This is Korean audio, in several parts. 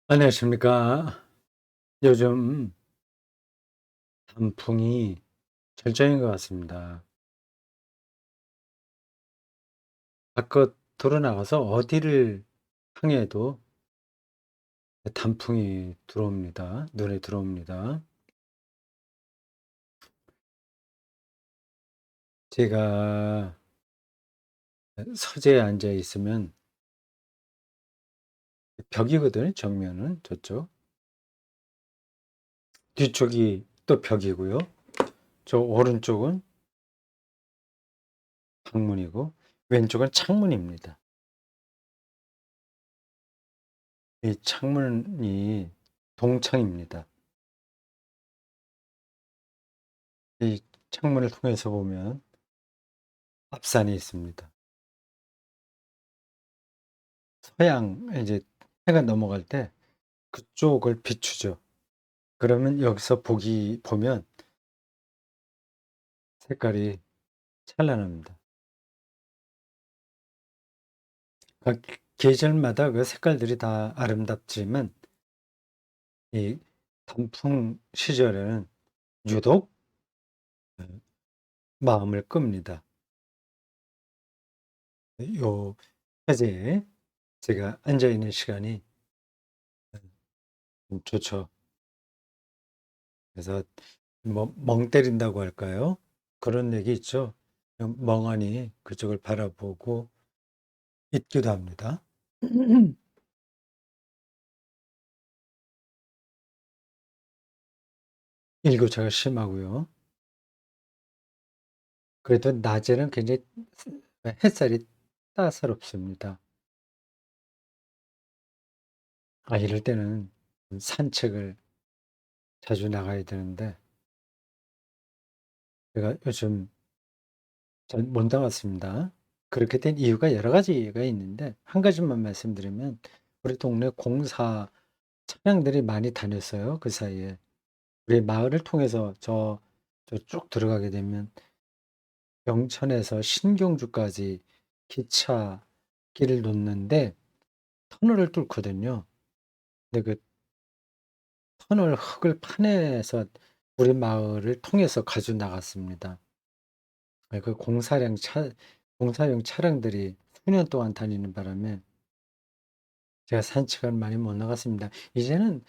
안녕하십니까. 요즘 단풍이 절정인 것 같습니다. 바깥으로 나가서 어디를 향해도 단풍이 들어옵니다. 눈에 들어옵니다. 제가 서재에 앉아 있으면 벽이거든요. 정면은 저쪽. 뒤쪽이 또 벽이고요. 저 오른쪽은 방문이고 왼쪽은 창문입니다. 이 창문이 동창입니다. 이 창문을 통해서 보면 앞산이 있습니다. 서양 이제 해가 넘어갈 때 그쪽을 비추죠. 그러면 여기서 보면 색깔이 찬란합니다. 각 계절마다 그 색깔들이 다 아름답지만 이 단풍 시절에는 유독 마음을 끕니다. 요 화제에 제가 앉아 있는 시간이 좋죠. 그래서 뭐 멍 때린다고 할까요? 그런 얘기 있죠. 그냥 멍하니 그쪽을 바라보고 있기도 합니다. 일교차가 심하고요. 그래도 낮에는 굉장히 햇살이 따사롭습니다. 이럴 때는 산책을 자주 나가야 되는데 제가 요즘 잘 못 나갔습니다. 그렇게 된 이유가 여러 가지가 있는데 한 가지만 말씀드리면 우리 동네 공사 차량들이 많이 다녔어요, 그 사이에. 우리 마을을 통해서 저 쭉 들어가게 되면 영천에서 신경주까지 기차길을 놓는데 터널을 뚫거든요. 근데 그 터널 흙을 파내서 우리 마을을 통해서 가지고 나갔습니다. 그 공사용 차량들이 수년 동안 다니는 바람에 제가 산책을 많이 못 나갔습니다. 이제는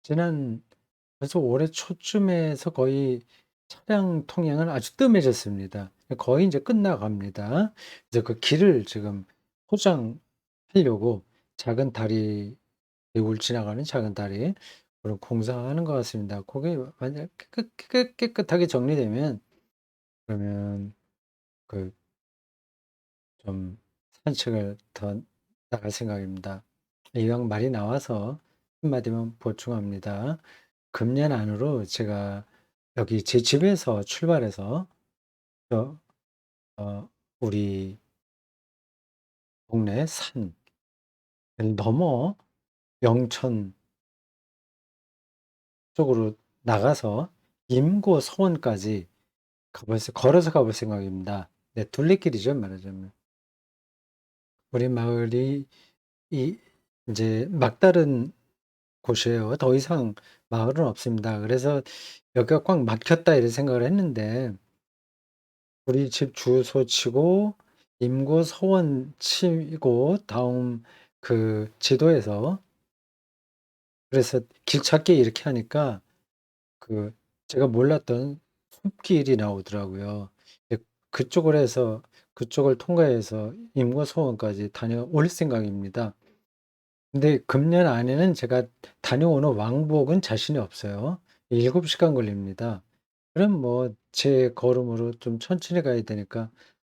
지난 그래서 올해 초쯤에서 거의 차량 통행은 아주 뜸해졌습니다. 거의 이제 끝나갑니다. 그래서 그 길을 지금 포장하려고 작은 다리, 대구를 지나가는 작은 다리 그런 공사하는 것 같습니다. 그게 만약 깨끗하게 정리되면 그러면 그 좀 산책을 더 나갈 생각입니다. 이왕 말이 나와서 한마디만 보충합니다. 금년 안으로 제가 여기 제 집에서 출발해서 저 우리 동네 산을 넘어 영천 쪽으로 나가서 임고 서원까지 걸어서 가볼 생각입니다. 네, 둘레길이죠, 말하자면. 우리 마을이 이 이제 막다른 곳이에요. 더 이상 마을은 없습니다. 그래서 '여기가 꽉 막혔다.' 이런 생각을 했는데 우리 집 주소 치고 임고 서원 치고 다음 그 지도에서 그래서 길 찾기 이렇게 하니까 그 제가 몰랐던 숲길이 나오더라고요. 그쪽을 해서 그쪽을 통과해서 임고 서원까지 다녀올 생각입니다. 근데 금년 안에는 제가 다녀오는 왕복은 자신이 없어요. 7 시간 걸립니다. 그럼 뭐 제 걸음으로 좀 천천히 가야 되니까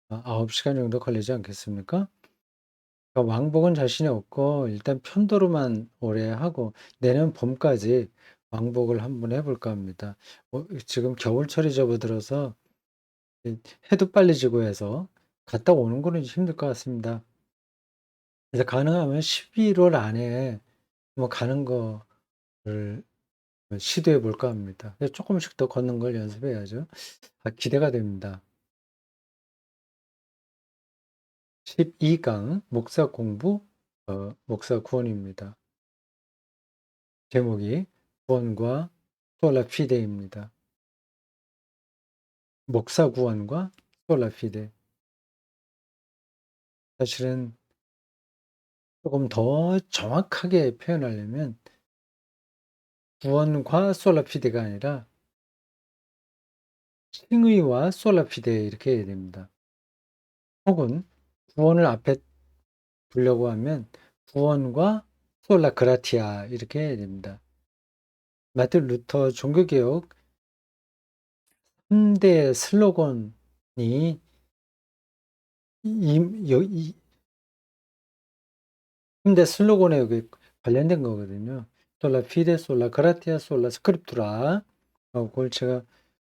9 시간 정도 걸리지 않겠습니까? 왕복은 자신이 없고 일단 편도로만 오래 하고 내년 봄까지 왕복을 한번 해 볼까 합니다. 지금 겨울철이 접어들어서 이 해도 빨리 지고 해서 갔다 오는 거는 힘들 것 같습니다. 그래서 가능하면 11월 안에 뭐 가는 거를 시도해 볼까 합니다. 그래서 쪼끔씩 더 걷는 걸 연습해야죠. 기대가 됩니다. 12강 목사 공부 목사 구원입니다. 제목이 구원과 솔라 피데입니다. 목사 구원과 솔라 피데. 사실은 조금 더 정확하게 표현하려면 구원과 솔라 피데가 아니라 칭의와 솔라 피데 이렇게 해야 됩니다. 혹은 구원을 앞에 두려고 하면 구원과 솔라 그라티아 이렇게 해야 됩니다. 마틴 루터 종교개혁 3대 슬로건이 이 3대 슬로건에 여기 관련된 거거든요. 솔라 피데, 솔라 그라티아, 솔라 스크립투라. 그걸 제가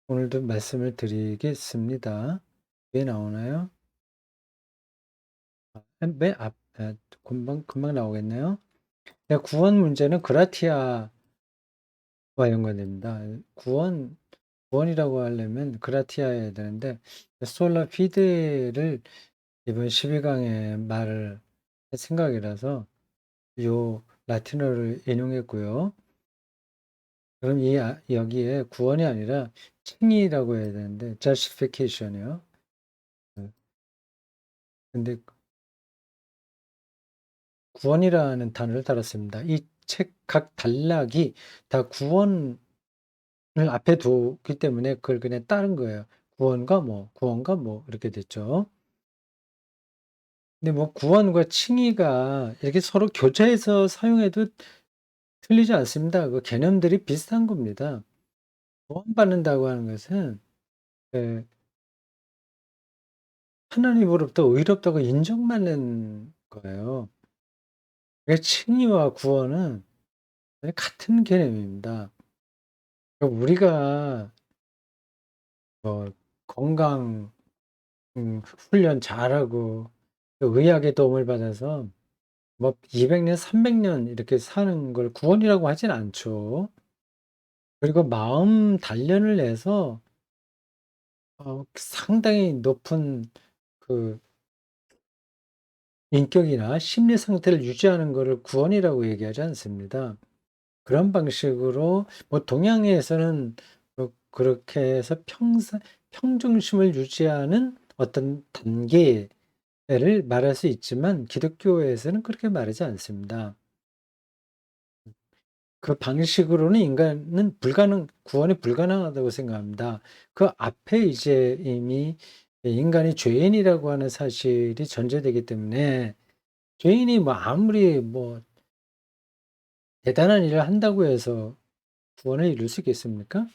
오늘도 말씀을 드리겠습니다. 왜 나오나요? 맨 앞, 금방 나오겠네요. 네, 구원 문제는 그라티아와 연관됩니다. 구원이라고 하려면 그라티아에 해야 되는데, 솔라 피데를 이번 12강에 말을 할 생각이라서 요 라틴어를 인용했고요. 그럼 여기에 구원이 아니라 칭의라고 해야 되는데 justification이요. 근데 구원이라는 단어를 달았습니다. 이 책 각 단락이 다 구원을 앞에 두기 때문에 그걸 그냥 따른 거예요. 구원과 뭐 이렇게 됐죠. 근데 뭐 구원과 칭의가 이렇게 서로 교차해서 사용해도 틀리지 않습니다. 그 개념들이 비슷한 겁니다. 구원받는다고 하는 것은 그 하나님으로부터 의롭다고 인정받는 거예요. 그러니까 칭의와 구원은 같은 개념입니다. 그러니까 우리가 뭐 건강 훈련 잘하고 또 의학의 도움을 받아서 뭐 200년, 300년 이렇게 사는 걸 구원이라고 하진 않죠. 그리고 마음 단련을 해서 상당히 높은 그 인격이나 심리 상태를 유지하는 거를 구원이라고 얘기하지 않습니다. 그런 방식으로 뭐 동양에서는 그렇게 해서 평정심을 유지하는 어떤 단계를 말할 수 있지만 기독교에서는 그렇게 말하지 않습니다. 그 방식으로는 인간은 구원이 불가능하다고 생각합니다. 그 앞에 이제 이미 인간이 죄인이라고 하는 사실이 전제되기 때문에 죄인이 뭐 아무리 뭐 대단한 일을 한다고 해서 구원을 이룰 수 있겠습니까?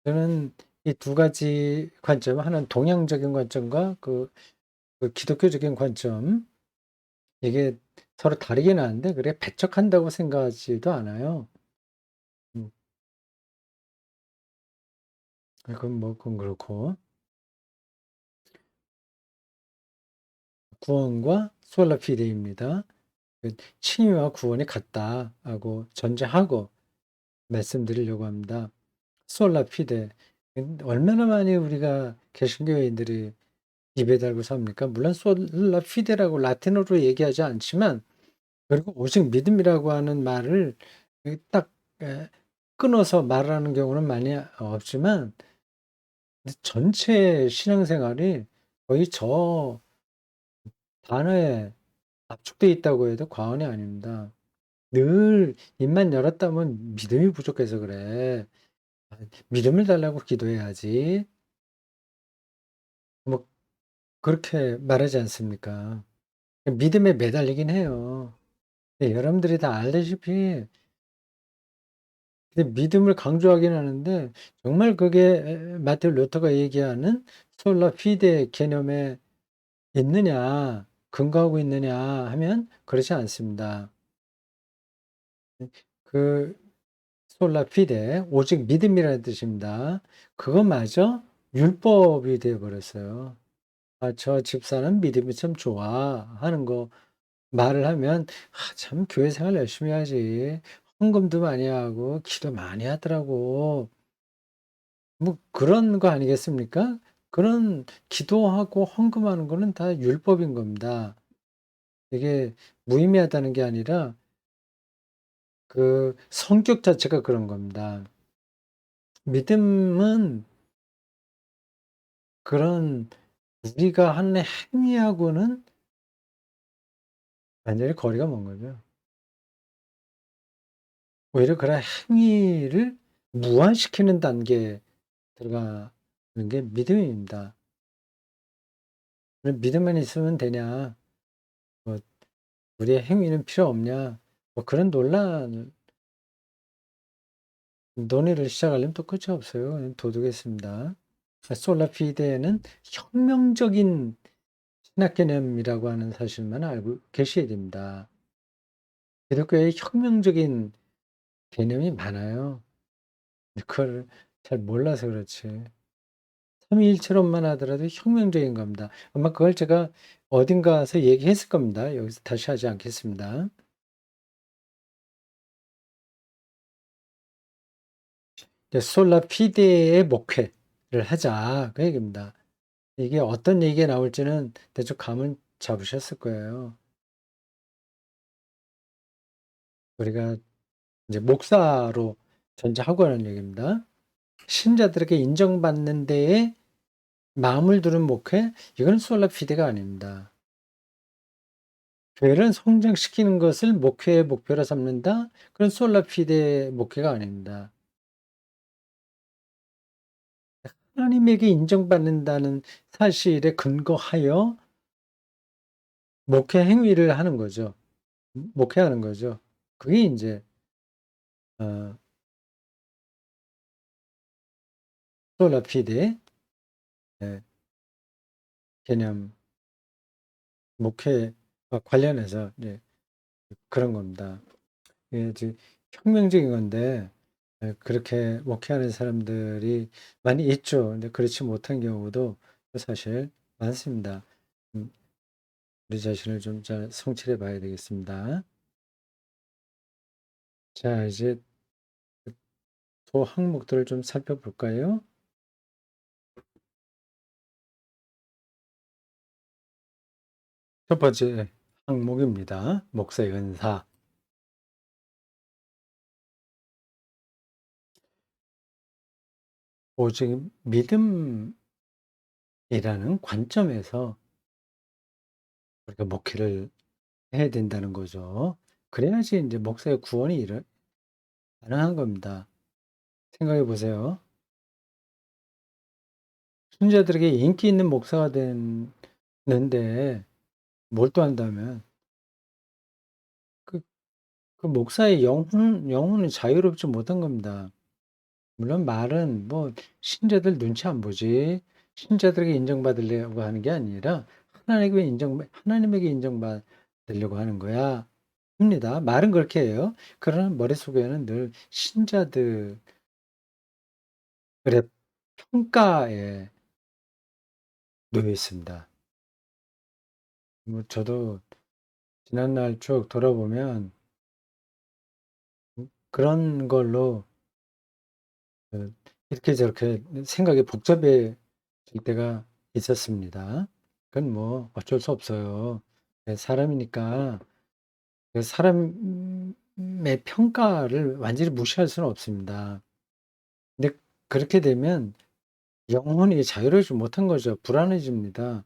저는 이 두 가지 관점, 하나는 동양적인 관점과 그 기독교적인 관점, 이게 서로 다르긴 하는데 그래 배척한다고 생각하지도 않아요. 음, 그건 그렇고 구원과 솔라 피데입니다. 그 칭의와 구원이 같다하고 전제하고 말씀드리려고 합니다. 솔라 피데 얼마나 많이 우리가 개신교인들이 입에 달고 삽니까? 물론 솔라 피데라고 라틴어로 얘기하지 않지만 그리고 오직 믿음이라고 하는 말을 딱 끊어서 말하는 경우는 많이 없지만 전체 신앙생활이 거의 저 단어에 압축돼 있다고 해도 과언이 아닙니다. 늘 입만 열었다면 믿음이 부족해서 그래. 믿음을 달라고 기도해야지. 뭐 그렇게 말하지 않습니까? 믿음에 매달리긴 해요. 여러분들이 다 알다시피 근데 믿음을 강조하긴 하는데 정말 그게 마틴 루터가 얘기하는 솔라 피데 개념에 있느냐, 근거하고 있느냐 하면 그렇지 않습니다. 그 솔라 피데 오직 믿음이라는 뜻입니다. 그것마저 율법이 되어 버렸어요. 저 집사는 믿음이 참 좋아 하는 거 말을 하면 참 교회 생활 열심히 하지. 헌금도 많이 하고 기도 많이 하더라고. 뭐 그런 거 아니겠습니까? 그런 기도하고 헌금하는 거는 다 율법인 겁니다. 이게 무의미하다는 게 아니라 그 성격 자체가 그런 겁니다. 믿음은 그런 우리가 하는 행위하고는 완전히 거리가 먼 거죠. 오히려 그런 행위를 무한시키는 단계에 들어가는 게 믿음입니다. 믿음만 있으면 되냐, 뭐 우리의 행위는 필요 없냐, 뭐 그런 논의를 시작하려면 또 끝이 없어요. 그냥 도둑겠습니다. 솔라피데는 혁명적인 신학 개념이라고 하는 사실만 알고 계셔야 됩니다. 기독교에 혁명적인 개념이 많아요. 그걸 잘 몰라서 그렇지. 삼위일체론만 하더라도 혁명적인 겁니다. 아마 그걸 제가 어딘가에서 얘기했을 겁니다. 여기서 다시 하지 않겠습니다. 솔라피데의 목회를 하자 그 얘기입니다. 이게 어떤 얘기가 나올지는 대충 감은 잡으셨을 거예요. 우리가 이제 목사로 전제하고 하는 얘기입니다. 신자들에게 인정받는 데에 마음을 두는 목회, 이건 솔라피데가 아닙니다. 교회를 성장시키는 것을 목회의 목표로 삼는다? 그건 솔라피데 목회가 아닙니다. 하나님에게 인정받는다는 사실에 근거하여 목회 행위를 하는 거죠. 목회하는 거죠. 그게 인제 어 솔라피데 예 개념 목회와 관련해서 이제 그런 겁니다. 이게 이제 혁명적인 건데 그렇게 목회하는 사람들이 많이 있죠. 근데 그렇지 못한 경우도 사실 많습니다. 음 우리 자신을 좀 잘 성찰해 봐야 되겠습니다. 자, 이제 그 항목들을 좀 살펴볼까요? 첫 번째 항목입니다. 목사의 은사. 오직 믿음이라는 관점에서 우리가 목회를 해야 된다는 거죠. 그래야지 인제 목사의 구원이 가능한 겁니다. 생각해 보세요. 순자들에게 인기 있는 목사가 됐는데 몰두한다면 그 그 목사의 영혼은 자유롭지 못한 겁니다. 물론 말은 뭐 신자들 눈치 안 보지, 신자들에게 인정받으려고 하는 게 아니라 하나님에게 인정받으려고 하는 거야 합니다. 말은 그렇게 해요. 그러나 머릿속에는 늘 신자들의 평가에 놓여 있습니다. 뭐 저도 지난날 쭉 돌아보면 그런 걸로 그 이렇게 저렇게 생각이 복잡해질 때가 있었습니다. 그건 뭐 어쩔 수 없어요. 사람이니까 사람의 평가를 완전히 무시할 수는 없습니다. 근데 그렇게 되면 영혼이 자유로우지 못한 거죠. 불안해집니다.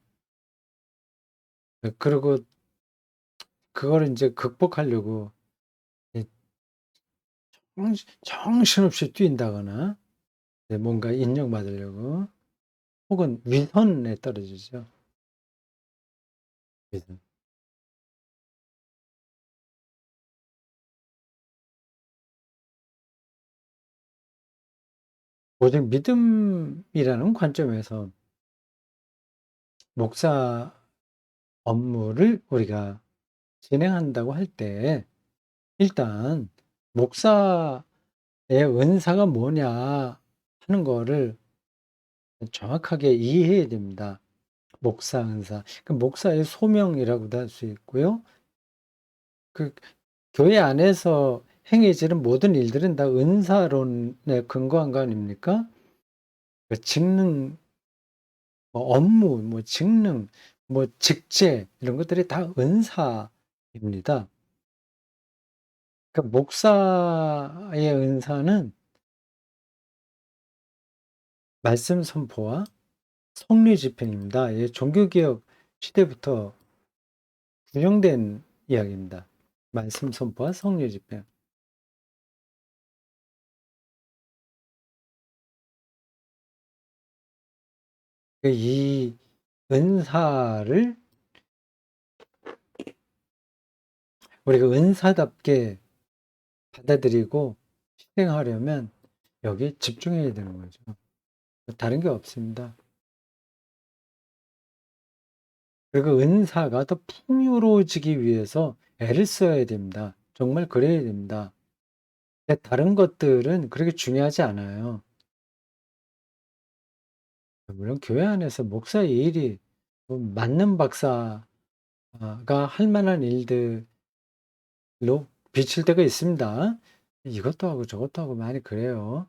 그리고 그거를 인제 극복하려고 이 정신없이 뛴다거나 뭔가 인정받으려고 혹은 위선에 떨어지죠. 위선. 오직 믿음이라는 관점에서 목사 업무를 우리가 진행한다고 할 때 일단 목사의 은사가 뭐냐 하는 거를 정확하게 이해해야 됩니다. 목사 은사. 그 목사의 소명이라고도 할 수 있고요. 그 교회 안에서 행해지는 모든 일들은 다 은사론에 근거한 거 아닙니까? 그 직능, 뭐 업무, 뭐 직능, 뭐 직제 이런 것들이 다 은사입니다. 그러니까 목사의 은사는 말씀 선포와 성리 집행입니다. 예, 종교개혁 시대부터 구형된 이야기입니다. 말씀 선포와 성리 집행. 이 은사를 우리가 은사답게 받아들이고 실행하려면 여기에 집중해야 되는 거죠. 다른 게 없습니다. 그리고 은사가 더 풍요로워지기 위해서 애를 써야 됩니다. 정말 그래야 됩니다. 다른 것들은 그렇게 중요하지 않아요. 물론 교회 안에서 목사의 일이 맞는 박사가 할 만한 일들로 비칠 때가 있습니다. 이것도 하고 저것도 하고 많이 그래요.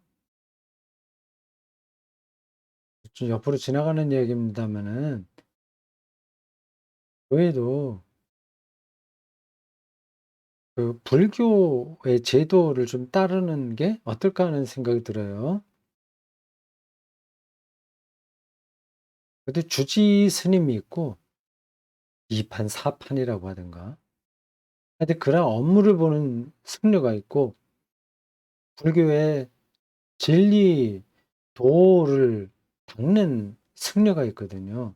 좀 옆으로 지나가는 얘기입니다만은 교회도 그 불교의 제도를 좀 따르는 게 어떨까 하는 생각이 들어요. 근데 주지 스님이 있고 2판, 4판이라고 하든가. 하여튼 그런 업무를 보는 승려가 있고 불교의 진리 도를 닦는 승려가 있거든요.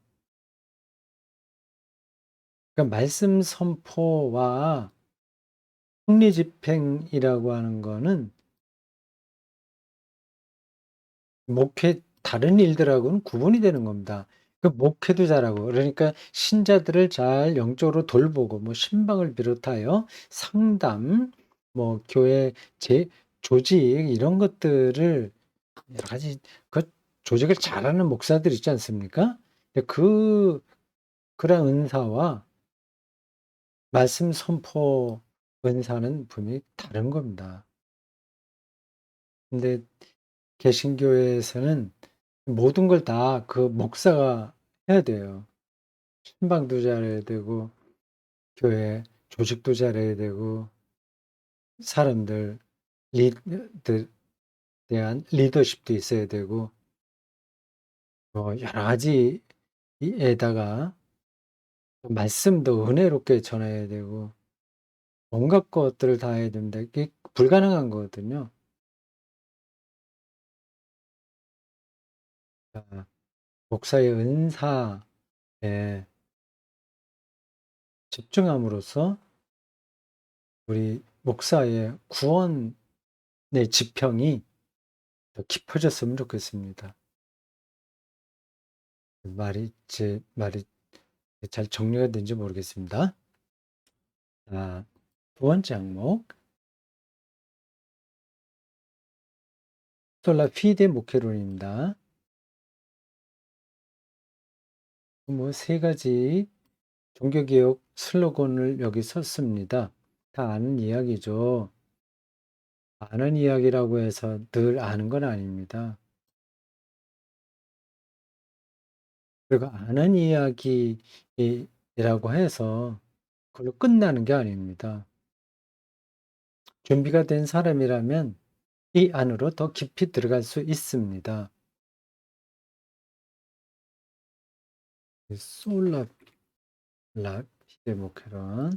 그러니까 말씀 선포와 성리 집행이라고 하는 거는 목회 다른 일들하고는 구분이 되는 겁니다. 그 목회도 잘하고 그러니까 신자들을 잘 영적으로 돌보고 뭐 신방을 비롯하여 상담, 뭐 교회 조직 이런 것들을 여러 가지 그 조직을 잘하는 목사들 있지 않습니까? 근데 그런 은사와 말씀 선포 은사는 분명히 다른 겁니다. 근데 개신교에서는 모든 걸 다 그 목사가 해야 돼요. 신방도 잘해야 되고 교회 조직도 잘해야 되고 사람들 리들에 대한 리더십도 있어야 되고 여러 가지에다가 말씀도 은혜롭게 전해야 되고 온갖 것들을 다 해야 됩니다. 이게 불가능한 거거든요. 아, 목사의 은사에 집중함으로써 우리 목사의 구원의 지평이 더 깊어졌으면 좋겠습니다. 제 말이 잘 정리가 된지 모르겠습니다. 두 번째 항목, 솔라 피데 목회론입니다. 뭐 세 가지 종교개혁 슬로건을 여기 썼습니다. 다 아는 이야기죠. 아는 이야기라고 해서 늘 아는 건 아닙니다. 그리고 아는 이야기라고 해서 그걸로 끝나는 게 아닙니다. 준비가 된 사람이라면 이 안으로 더 깊이 들어갈 수 있습니다. 솔라 히데모케론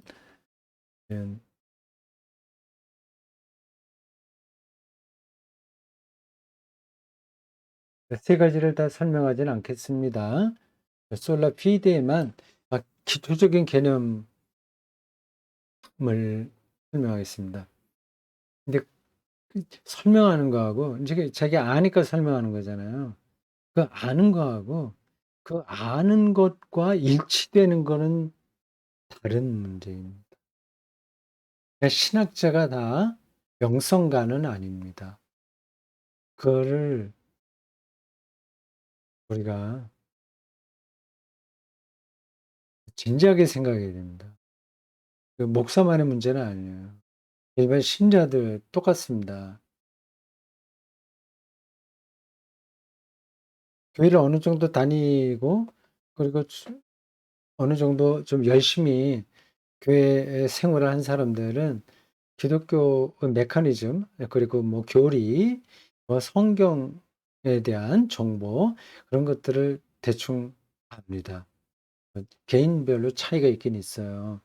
세 가지를 다 설명하지는 않겠습니다. 솔라 피데에만 기초적인 개념을 설명하겠습니다. 근데 설명하는 거하고 이제 자기 아니까 설명하는 거잖아요. 그 아는 거하고 그 아는 것과 일치되는 거는 다른 문제입니다. 그러니까 신학자가 다 명성가는 아닙니다. 그거를 우리가 진지하게 생각해야 됩니다. 그 목사만의 문제는 아니에요. 일반 신자들 똑같습니다. 교회를 어느 정도 다니고 그리고 어느 정도 좀 열심히 교회 생활을 한 사람들은 기독교의 메커니즘, 그리고 뭐 교리, 뭐 성경에 대한 정보, 그런 것들을 대충 압니다. 개인별로 차이가 있긴 있어요.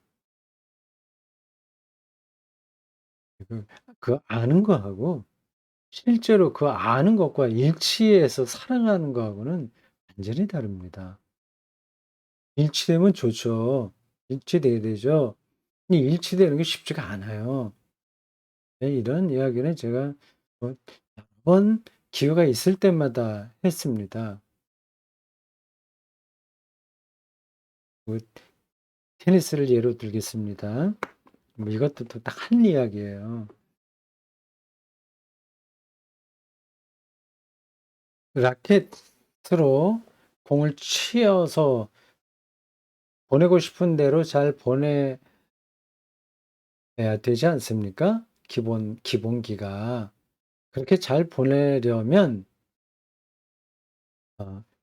그 아는 거하고 실제로 그 아는 것과 일치해서 살아가는 거하고는 완전히 다릅니다. 일치되면 좋죠. 일치돼야 되죠. 이 일치되는 게 쉽지가 않아요. 네, 이런 이야기는 제가 뭐 여러 번 기회가 있을 때마다 했습니다. 뭐 테니스를 예로 들겠습니다. 뭐 이것도 또 딱 한 이야기예요. 라켓으로 공을 치어서 보내고 싶은 대로 잘 보내야 되지 않습니까? 기본기가. 그렇게 잘 보내려면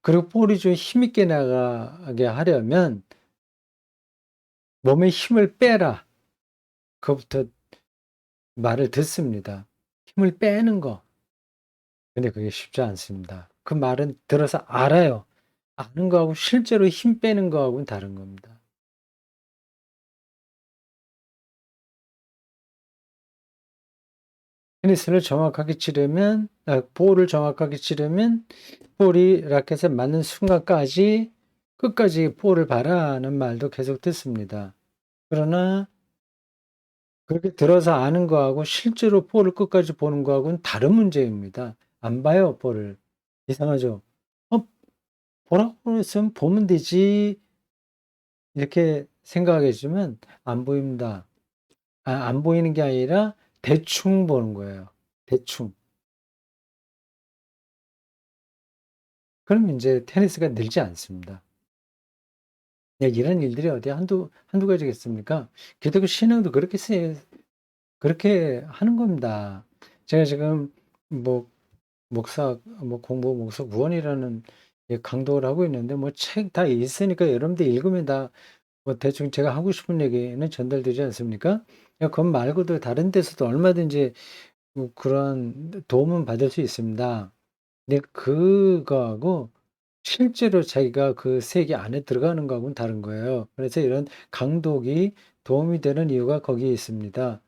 그리고 볼이 좀 힘있게 나가게 하려면 "몸에 힘을 빼라." 그거부터 말을 듣습니다. 힘을 빼는 거. 근데 그게 쉽지 않습니다. 그 말은 들어서 알아요. 아는 거하고 실제로 힘 빼는 거하고는 다른 겁니다. 테니스를 정확하게 치려면 볼을 정확하게 치려면 볼이 라켓에 맞는 순간까지 끝까지 볼을 봐라는 말도 계속 듣습니다. 그러나 그렇게 들어서 아는 거하고 실제로 볼을 끝까지 보는 거하고는 다른 문제입니다. 안 봐요, 볼을. 이상하죠? '어 보라고 했으면 보면 되지.' 이렇게 생각하겠지만 안 보입니다. 안 보이는 게 아니라 대충 보는 거예요. 대충. 그럼 인제 테니스가 늘지 않습니다. 네, 이런 일들이 어디 한두 가지겠습니까? 기독교 신앙도 그렇게 하는 겁니다. 제가 지금 뭐 목사 구원이라는 강독을 하고 있는데 뭐 책 다 있으니까 여러분들 읽으면 다 뭐 대충 제가 하고 싶은 얘기는 전달되지 않습니까? 그것 말고도 다른 데서도 얼마든지 뭐 그런 도움은 받을 수 있습니다. 근데 그거하고 실제로 자기가 그 세계 안에 들어가는 거하고는 다른 거예요. 그래서 이런 강독이 도움이 되는 이유가 거기에 있습니다.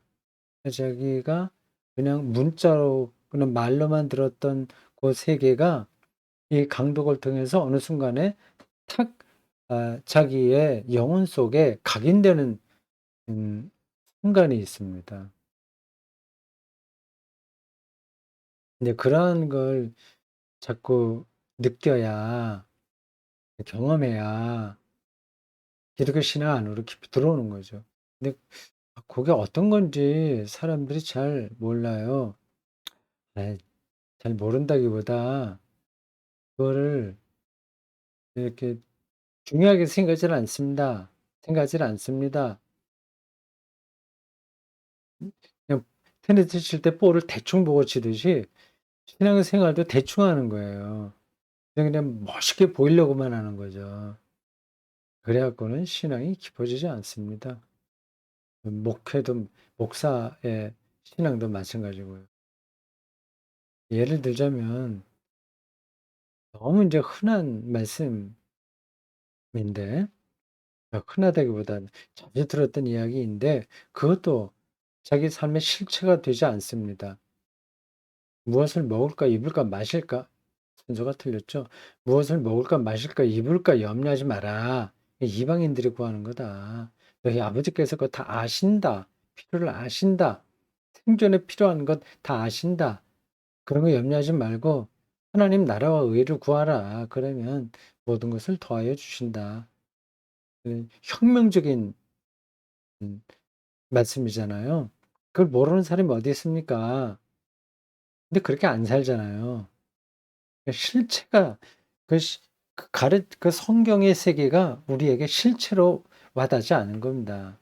자기가 그냥 문자로 그냥 말로만 들었던 그 세계가 이 강독을 통해서 어느 순간에 탁 자기의 영혼 속에 각인되는 음 순간이 있습니다. 근데 그러한 걸 자꾸 느껴야 경험해야 기독교 신앙 안으로 깊이 들어오는 거죠. 근데 그게 어떤 건지 사람들이 잘 몰라요. 아이, 잘 모른다기보다 그거를 이렇게 중요하게 생각하지는 않습니다. 생각하지는 않습니다. 그냥 테니스 칠 때 볼을 대충 보고 치듯이 신앙생활도 대충 하는 거예요. 그냥 멋있게 보이려고만 하는 거죠. 그래 갖고는 신앙이 깊어지지 않습니다. 목회도 목사의 신앙도 마찬가지고요. 예를 들자면 너무 인제 흔한 말씀인데 흔하다기보다는 자주 들었던 이야기인데 그것도 자기 삶의 실체가 되지 않습니다. "무엇을 먹을까 입을까 마실까" 순서가 틀렸죠. "무엇을 먹을까 마실까 입을까 염려하지 마라. 이방인들이 구하는 거다. 너희 아버지께서 그거 다 아신다. 필요를 아신다. 생존에 필요한 것 다 아신다. 그런 거 염려하지 말고 하나님 나라와 의를 구하라. 그러면 모든 것을 더하여 주신다." 혁명적인 음 말씀이잖아요. 그걸 모르는 사람이 어디 있습니까? 근데 그렇게 안 살잖아요. 실체가 그 시 그 가르 그 성경의 세계가 우리에게 실체로 와닿지 않은 겁니다.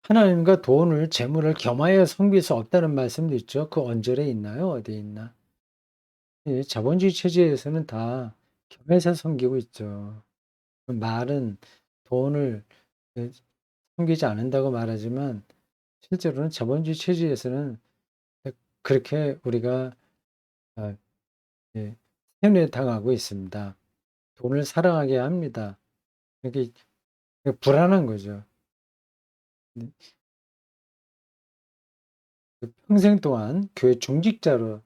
하나님과 돈을 재물을 겸하여 섬길 수 없다는 말씀도 있죠. 그 언저리에 있나요? 어디에 있나? 예, 자본주의 체제에서는 다 겸해서 섬기고 있죠. 그 말은 돈을 그 숨기지 않는다고 말하지만 실제로는 자본주의 체제에서는 그렇게 우리가 아 예 세뇌당하고 있습니다. 돈을 사랑하게 합니다. 이게 불안한 거죠. 네. 평생 동안 교회 중직자로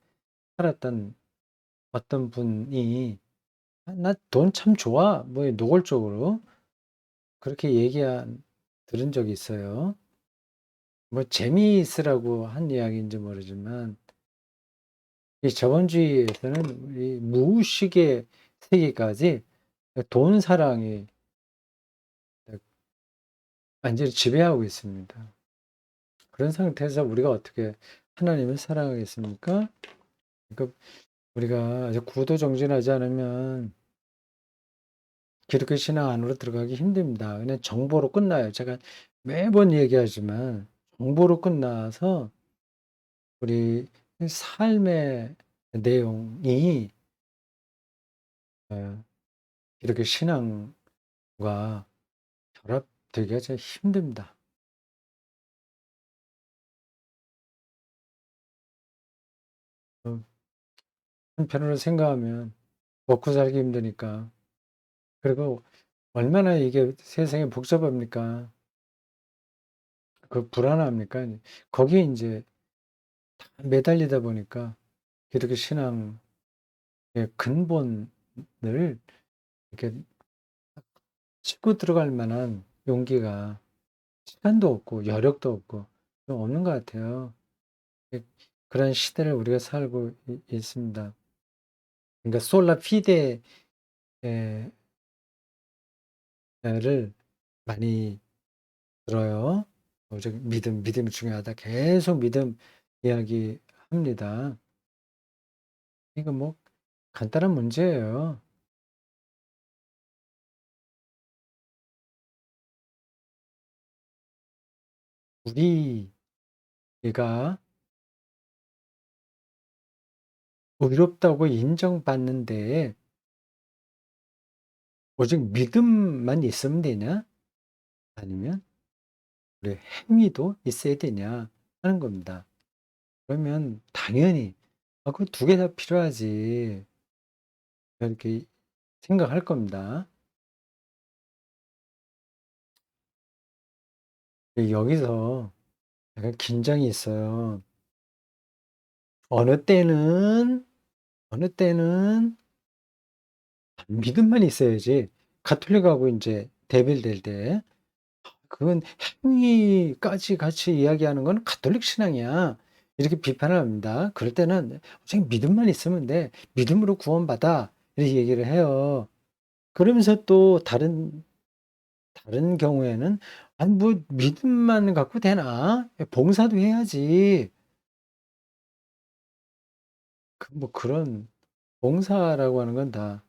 살았던 어떤 분이 "아 나 돈 참 좋아." 뭐 노골적으로 그렇게 얘기한 들은 적이 있어요. 뭐 재미있으라고 한 이야기인지 모르지만 이 자본주의에서는 이 무의식의 세계까지 돈 사랑이 완전히 지배하고 있습니다. 그런 상태에서 우리가 어떻게 하나님을 사랑하겠습니까? 그러니까 우리가 아주 구도정진하지 않으면 기독교 신앙 안으로 들어가기 힘듭니다. 그냥 정보로 끝나요. 제가 매번 얘기하지만 정보로 끝나서 우리 삶의 내용이 기독교 신앙과 결합되기가 참 힘듭니다. 어 한편으로 생각하면 먹고 살기 힘드니까. 그리고 얼마나 이게 세상이 복잡합니까? 불안합니까? 거기에 인제 매달리다 보니까 기독교 신앙의 근본을 이렇게 짚고 들어갈 만한 용기가 시간도 없고 여력도 없고 좀 없는 것 같아요. 예 그런 시대를 우리가 살고 있습니다. 그러니까 솔라 피데 에 를 많이 들어요. 저기 믿음이 중요하다. 계속 믿음 이야기합니다. 이거 뭐 간단한 문제예요. 우리가 의롭다고 인정받는 데에 오직 믿음만 있으면 되냐? 아니면 우리 행위도 있어야 되냐 하는 겁니다. 그러면 당연히 그 두 개 다 필요하지. 이렇게 생각할 겁니다. 여기서 약간 긴장이 있어요. 어느 때는 어느 때는 믿음만 있어야지 가톨릭하고 인제 대별될 때 "그건 행위까지 같이 이야기하는 건 가톨릭 신앙이야." 이렇게 비판을 합니다. 그럴 때는 "오직 믿음만 있으면 돼. 믿음으로 구원받아." 이렇게 얘기를 해요. 그러면서 또 다른 경우에는 "아니 뭐 믿음만 갖고 되나? 봉사도 해야지." 뭐 그런 봉사라고 하는 건 다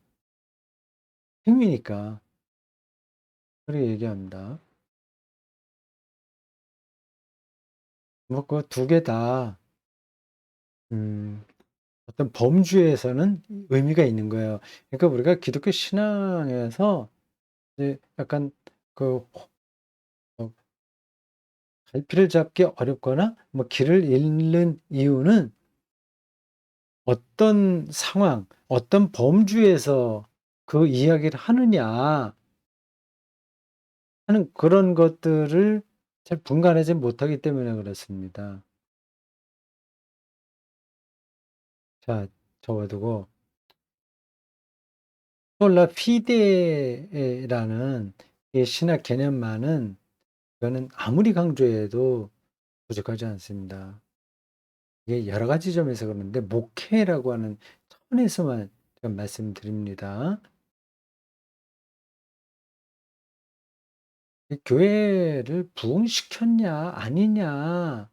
행위니까 그렇게 얘기합니다. 뭐 그 두 개 다 어떤 범주에서는 의미가 있는 거예요. 그러니까 우리가 기독교 신앙에서 이제 약간 그 어 갈피를 잡기 어렵거나 뭐 길을 잃는 이유는 어떤 상황, 어떤 범주에서 그 이야기를 하느냐 하는 그런 것들을 잘 분간하지 못하기 때문에 그렇습니다. 자 적어 두고 솔라 피데라는 이 신학 개념만은 이거는 아무리 강조해도 부족하지 않습니다. 이게 여러 가지 점에서 그런데 목회라고 하는 차원에서만 제가 말씀드립니다. 이 교회를 부흥시켰냐 아니냐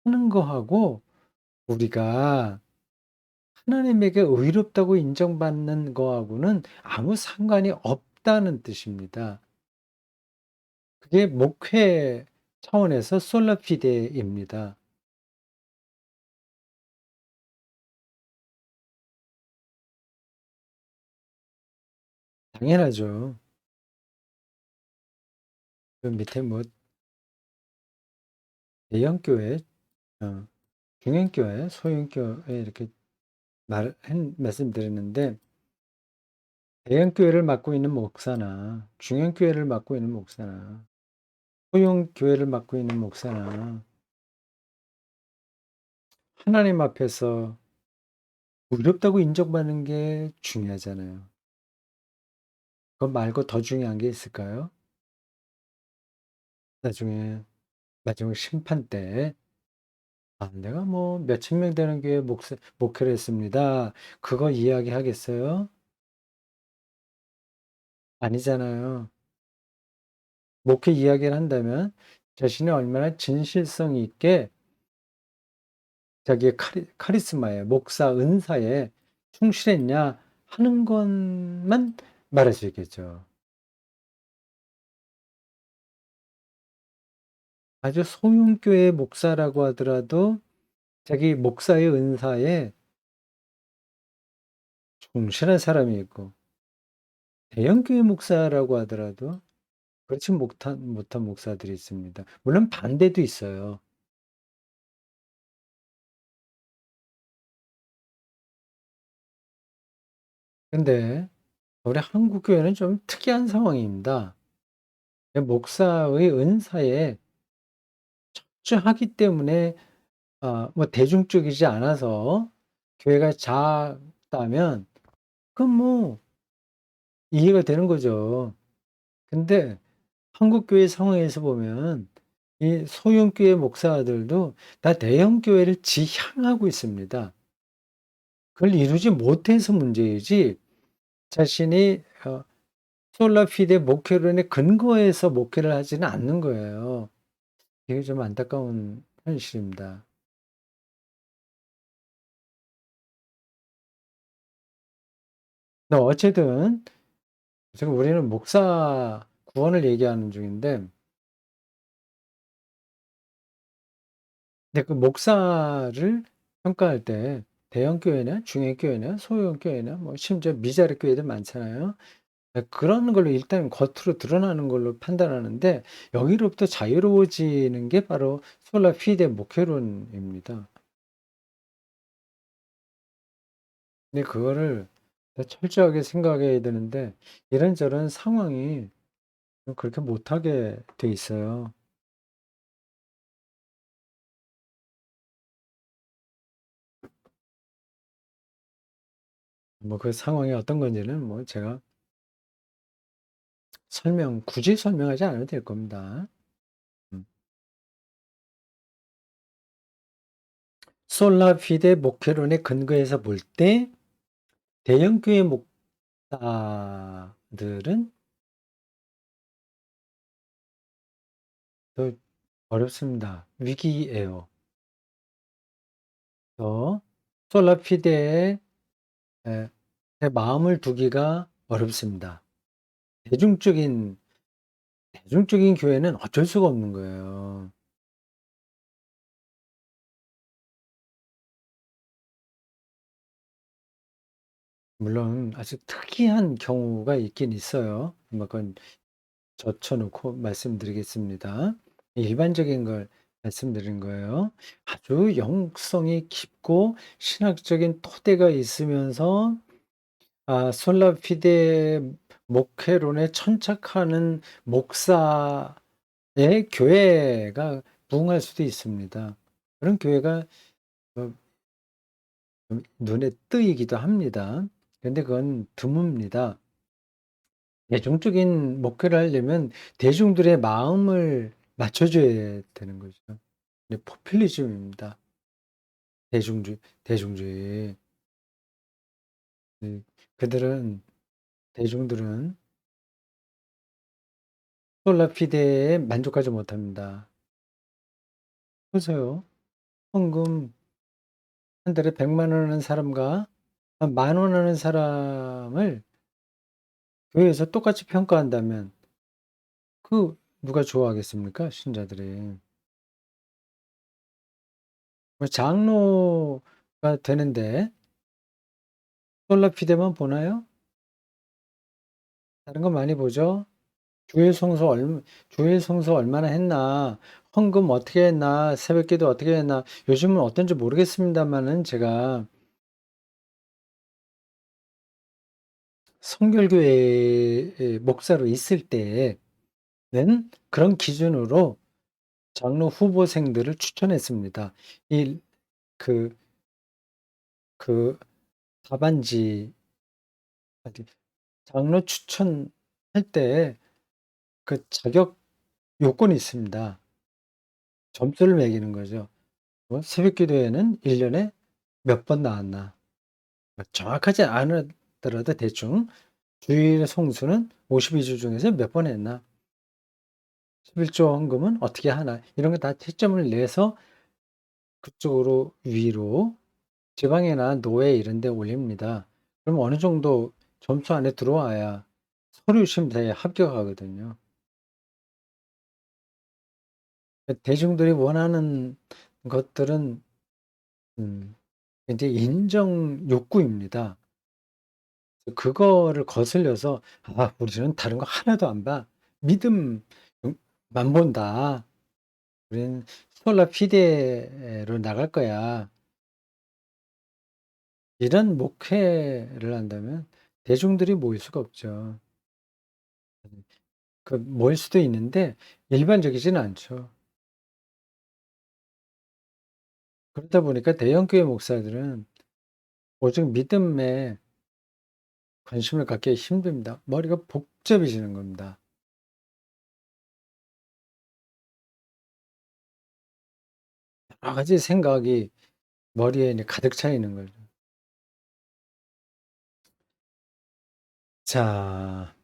하는 거하고 우리가 하나님에게 의롭다고 인정받는 거하고는 아무 상관이 없다는 뜻입니다. 그게 목회 차원에서 솔라 피데입니다. 당연하죠. 그 밑에 뭐 대형교회, 어, 중형교회, 소형교회 이렇게 말씀드렸는데 대형교회를 맡고 있는 목사나 중형교회를 맡고 있는 목사나 소형교회를 맡고 있는 목사나 하나님 앞에서 의롭다고 인정받는 게 중요하잖아요. 그거 말고 더 중요한 게 있을까요? 나중에 마지막 심판 때 내가 뭐 몇천 명 되는 교회 목회를 했습니다. 그거 이야기하겠어요? 아니잖아요. 목회 이야기를 한다면 자신이 얼마나 진실성 있게 자기의 카리스마에 목사 은사에 충실했냐 하는 것만 말할 수 있겠죠. 아주 소형교회 목사라고 하더라도 자기 목사의 은사에 충실한 사람이 있고 대형교회 목사라고 하더라도 그렇지 못한 목사들이 있습니다. 물론 반대도 있어요. 근데 우리 한국 교회는 좀 특이한 상황입니다. 목사의 은사에 철저하기 때문에 뭐 대중적이지 않아서 교회가 작다면 그건 뭐 이해가 되는 거죠. 근데 한국 교회 상황에서 보면 이 소형 교회 목사들도 다 대형 교회를 지향하고 있습니다. 그걸 이루지 못해서 문제이지 자신이 솔라피데 목회론에 근거해서 목회를 하지는 않는 거예요. 이게 좀 안타까운 현실입니다. 어쨌든 지금 우리는 목사 구원을 얘기하는 중인데 근데 그 목사를 평가할 때 대형 교회나 중형 교회나 소형 교회나 뭐 심지어 미자립 교회들 많잖아요. 그런 걸로 일단 겉으로 드러나는 걸로 판단하는데 여기로부터 자유로워지는 게 바로 솔라 피데 목회론입니다. 근데 그거를 더 철저하게 생각해야 되는데 이런저런 상황이 그렇게 못하게 돼 있어요. 뭐 그 상황이 어떤 건지는 뭐 제가 굳이 설명하지 않아도 될 겁니다. 음. 솔라 피데 목회론의 근거에서 볼 때 대형 교회 목사들은 더 어렵습니다. 위기예요. 솔라 피데에 제 마음을 두기가 어렵습니다. 대중적인 대중적인 교회는 어쩔 수가 없는 거예요. 물론 아주 특이한 경우가 있긴 있어요. 뭐 그건 젖혀 놓고 말씀드리겠습니다. 일반적인 걸 말씀드린 거예요. 아주 영성이 깊고 신학적인 토대가 있으면서 솔라피데 목회론에 천착하는 목사의 교회가 부흥할 수도 있습니다. 그런 교회가 좀 눈에 뜨이기도 합니다. 근데 그건 드뭅니다. 대중적인 목회를 하려면 대중들의 마음을 맞춰줘야 되는 거죠. 근데 포퓰리즘입니다. 대중주의. 네, 그들은 대중들은 솔라피데에 만족하지 못합니다. 보세요. 헌금 한 달에 100만 원 하는 사람과 한 만 원 하는 사람을 교회에서 똑같이 평가한다면 누가 좋아하겠습니까? 신자들이. 뭐 장로가 되는데 솔라피데만 보나요? 다른 거 많이 보죠? 주일 성수 얼마나 했나, 헌금 어떻게 했나, 새벽기도 어떻게 했나, 요즘은 어떤지 모르겠습니다만은 제가 성결교회 목사로 있을 때에는 그런 기준으로 장로 후보생들을 추천했습니다. 이, 그, 그, 답안지, 어디, 장로 추천할 때 그 자격 요건이 있습니다. 점수를 매기는 거죠. 뭐 새벽기도회는 1년에 몇 번 나왔나. 정확하지 않더라도 대충 주일 성수는 52주 중에서 몇 번 했나. 11조 헌금은 어떻게 하나. 이런 거 다 채점을 내서 그쪽으로 위로 지방이나 노회 이런 데 올립니다. 그럼 어느 정도 점수 안에 들어와야 서류 심사에 합격하거든요. 대중들이 원하는 것들은 이제 인정 욕구입니다. 그거를 거슬려서 우리는 다른 거 하나도 안 봐. 믿음만 본다. 우리는 솔라 피데로 나갈 거야. 이런 목회를 한다면 대중들이 모일 수가 없죠. 모일 수도 있는데 일반적이지는 않죠. 그러다 보니까 대형교회 목사들은 오직 믿음에 관심을 갖기 힘듭니다. 머리가 복잡해지는 겁니다. 여러 가지 생각이 머리에 가득 차 있는 거죠. 자,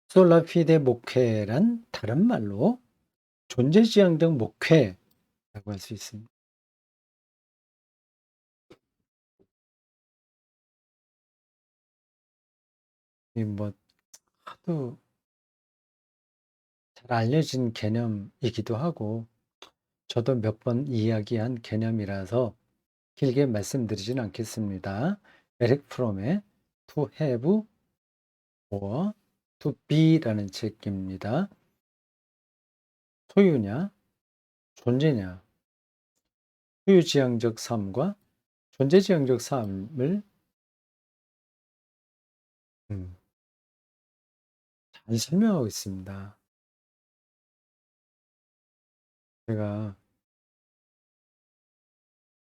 솔라피데 목회란 다른 말로 존재지향적 목회라고 할 수 있습니다. 뭐 하도 잘 알려진 개념이기도 하고 저도 몇 번 이야기한 개념이라서 길게 말씀드리진 않겠습니다. 에릭 프롬의 To Have or To Be라는 책입니다. 소유냐, 존재냐, 소유지향적 삶과 존재지향적 삶을 잘 설명하고 있습니다. 제가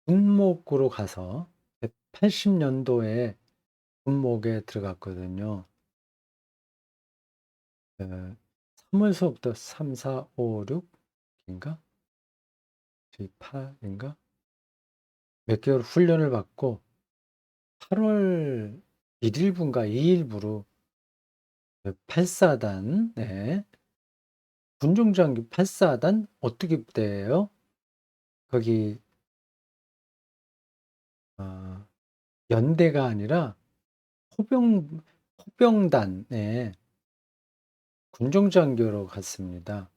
군목으로 가서 80년도에 군목에 들어갔거든요. 3월서부터 3, 4, 5, 6인가? 8인가? 몇 개월 훈련을 받고 8월 1일부인가 2일부로 8사단, 군종장교 8사단 어떻게 부대예요? 거기 연대가 아니라 포병단에 군종장교로 갔습니다.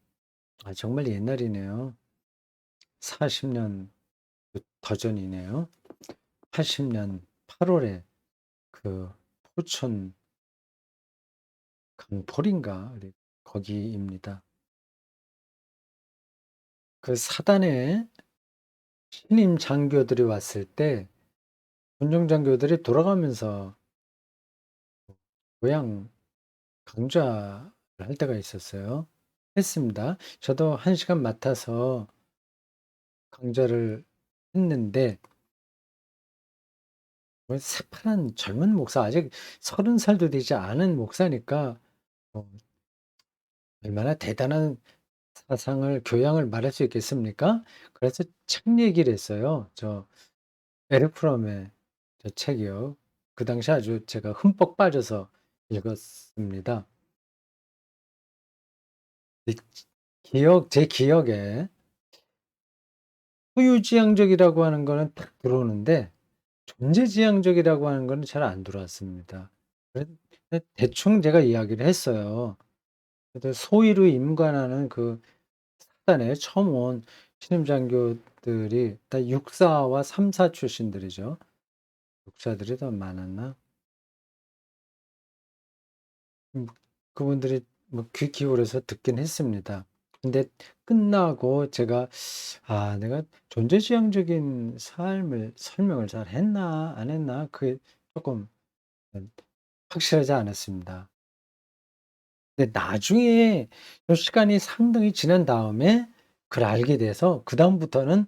정말 옛날이네요. 40년 더 전이네요. 80년 8월에 그 포천 강폴인가 거기입니다. 그 사단에 신임 장교들이 왔을 때 군종 장교들이 돌아가면서 고향 강좌를 할 때가 있었어요. 했습니다. 저도 1시간 맡아서 강좌를 했는데 새파란 젊은 목사 아직 30살도 되지 않은 목사니까 어, 얼마나 대단한 사상을 교양을 말할 수 있겠습니까? 그래서 책 얘기를 했어요. 저 에르프롬의 저 책이요. 그 당시 아주 제가 흠뻑 빠져서 읽었습니다. 제 기억에 소유지향적이라고 하는 거는 딱 들어오는데 존재지향적이라고 하는 거는 잘 안 들어왔습니다. 대충 제가 이야기를 했어요. 그래도 소위로 임관하는 그 사단에 처음 온 신임장교들이 다 육사와 삼사 출신들이죠. 육사들이 더 많았나? 음 그분들이 뭐 귀 기울여서 듣긴 했습니다. 근데 끝나고 제가 '아 내가 존재지향적인 삶을 설명을 잘 했나 안 했나?' 그게 쪼끔 확실하지 않았습니다. 근데 나중에 좀 시간이 상당히 지난 다음에 그걸 알게 돼서 그다음부터는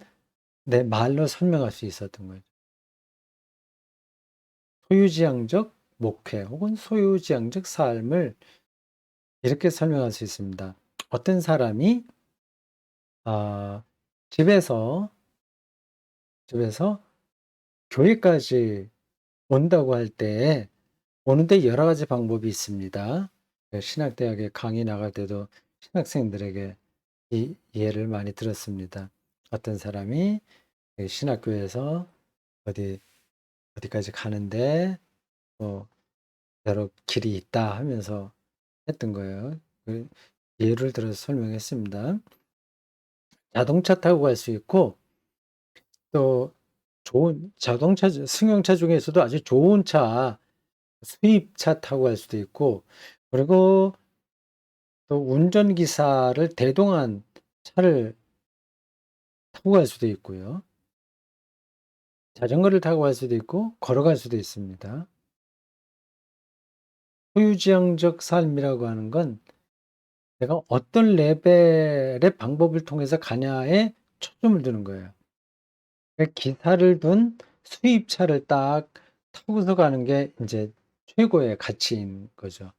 내 말로 설명할 수 있었던 거죠. 소유지향적 목회 혹은 소유지향적 삶을 이렇게 설명할 수 있습니다. 어떤 사람이 아 집에서 집에서 교회까지 온다고 할 때 오는데 여러 가지 방법이 있습니다. 신학대학에 강의 나갈 때도 신학생들에게 이 예를 많이 들었습니다. 어떤 사람이 신학교에서 어디 어디까지 가는데 뭐 여러 길이 있다 하면서 했던 거예요. 그 예를 들어서 설명했습니다. 자동차 타고 갈 수 있고 또 좋은 자동차 승용차 중에서도 아주 좋은 차 수입차 타고 갈 수도 있고 그리고 또 운전기사를 대동한 차를 타고 갈 수도 있고요. 자전거를 타고 갈 수도 있고 걸어갈 수도 있습니다. 소유지향적 삶이라고 하는 건 내가 어떤 레벨의 방법을 통해서 가냐에 초점을 두는 거예요. 기사를 둔 수입차를 딱 타고서 가는 게 인제 최고의 가치인 거죠.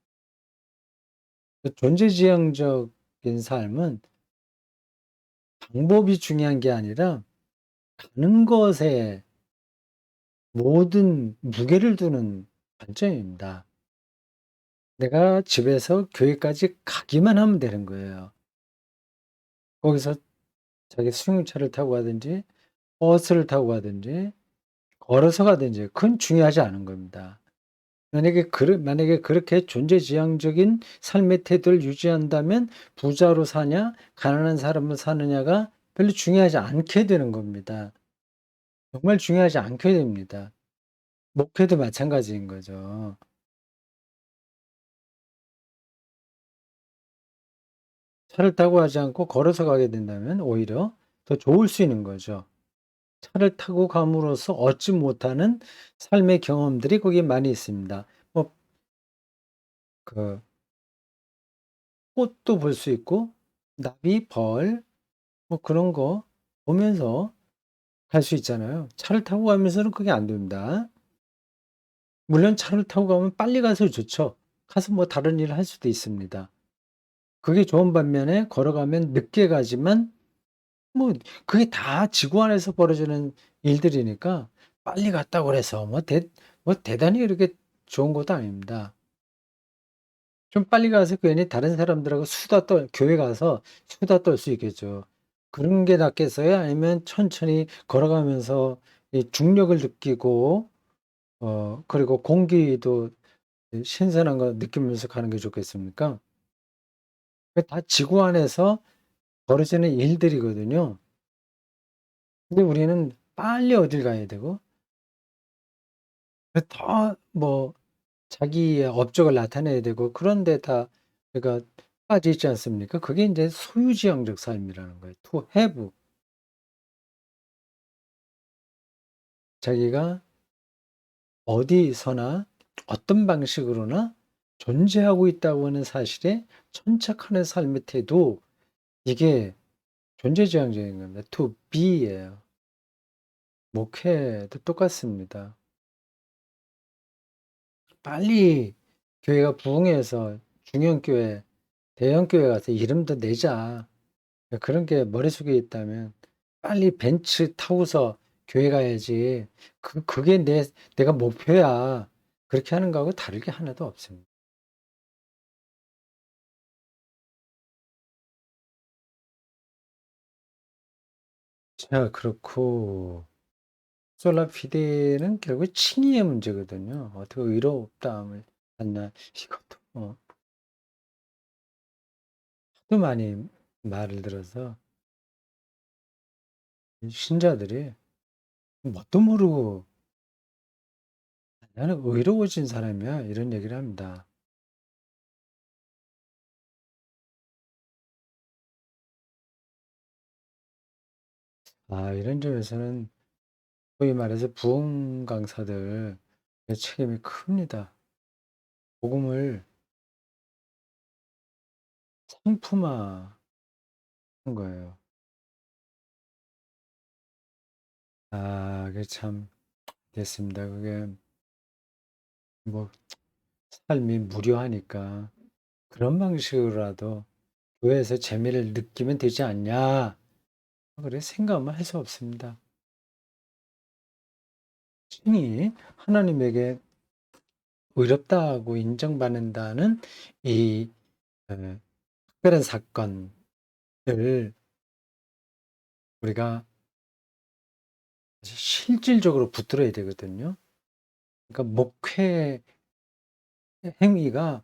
존재지향적인 삶은 방법이 중요한 게 아니라 가는 것에 모든 무게를 두는 관점입니다. 내가 집에서 교회까지 가기만 하면 되는 거예요. 거기서 자기 승용차를 타고 가든지 버스를 타고 가든지 걸어서 가든지 그건 중요하지 않은 겁니다. 만약에 그렇게 존재지향적인 삶의 태도를 유지한다면 부자로 사냐 가난한 사람으로 사느냐가 별로 중요하지 않게 되는 겁니다. 정말 중요하지 않게 됩니다. 목회도 마찬가지인 거죠. 차를 타고 가지 않고 걸어서 가게 된다면 오히려 더 좋을 수 있는 거죠. 차를 타고 감으로써 얻지 못하는 삶의 경험들이 거기에 많이 있습니다. 뭐 그 꽃도 볼 수 있고 나비, 벌 뭐 그런 거 보면서 갈 수 있잖아요. 차를 타고 가면서는 그게 안 됩니다. 물론 차를 타고 가면 빨리 가서 좋죠. 가서 뭐 다른 일을 할 수도 있습니다. 그게 좋은 반면에 걸어가면 늦게 가지만 뭐 그게 다 지구 안에서 벌어지는 일들이니까 빨리 갔다고 그래서 뭐 대단히 이렇게 좋은 것도 아닙니다. 좀 빨리 가서 괜히 다른 사람들하고 수다 떨 교회 가서 수다 떨 수 있겠죠. 그런 게 낫겠어요? 아니면 천천히 걸어가면서 이 중력을 느끼고 그리고 공기도 이 신선한 거 느끼면서 가는 게 좋겠습니까? 그 다 지구 안에서 벌어지는 일들이거든요. 근데 우리는 빨리 어딜 가야 되고 더 뭐 자기의 업적을 나타내야 되고 그런 데 다 그러니까 빠져 있지 않습니까? 그게 인제 소유지향적 삶이라는 거예요. to have. 자기가 어디서나 어떤 방식으로나 존재하고 있다고 하는 사실에 천착하는 삶의 태도 이게 존재지향적인 겁니다. to be예요. 목회도 똑같습니다. 빨리 교회가 부흥해서 중형교회, 대형교회 가서 이름도 내자. 그런 게 머릿속에 있다면 빨리 벤츠 타고서 교회 가야지. 그게 내가 목표야. 그렇게 하는 거하고 다를 게 하나도 없습니다. 자 그렇고 솔라 피데는 결국 칭의의 문제거든요. 어떻게 의롭다함을 받나 이것도 하도 많이 말을 들어서 이 신자들이 뭣도 모르고 "나는 의로워진 사람이야." 이런 얘기를 합니다. 이런 점에서는 소위 말해서 부흥 강사들의 책임이 큽니다. 복음을 상품화한 거예요. 그게 참 됐습니다. 그게 뭐 삶이 무료하니까 그런 방식으로라도 교회에서 재미를 느끼면 되지 않냐. 그래 생각만 할 수 없습니다. 신이 하나님에게 의롭다고 인정받는다는 이 특별한 사건을 우리가 실질적으로 붙들어야 되거든요. 그러니까 목회 행위가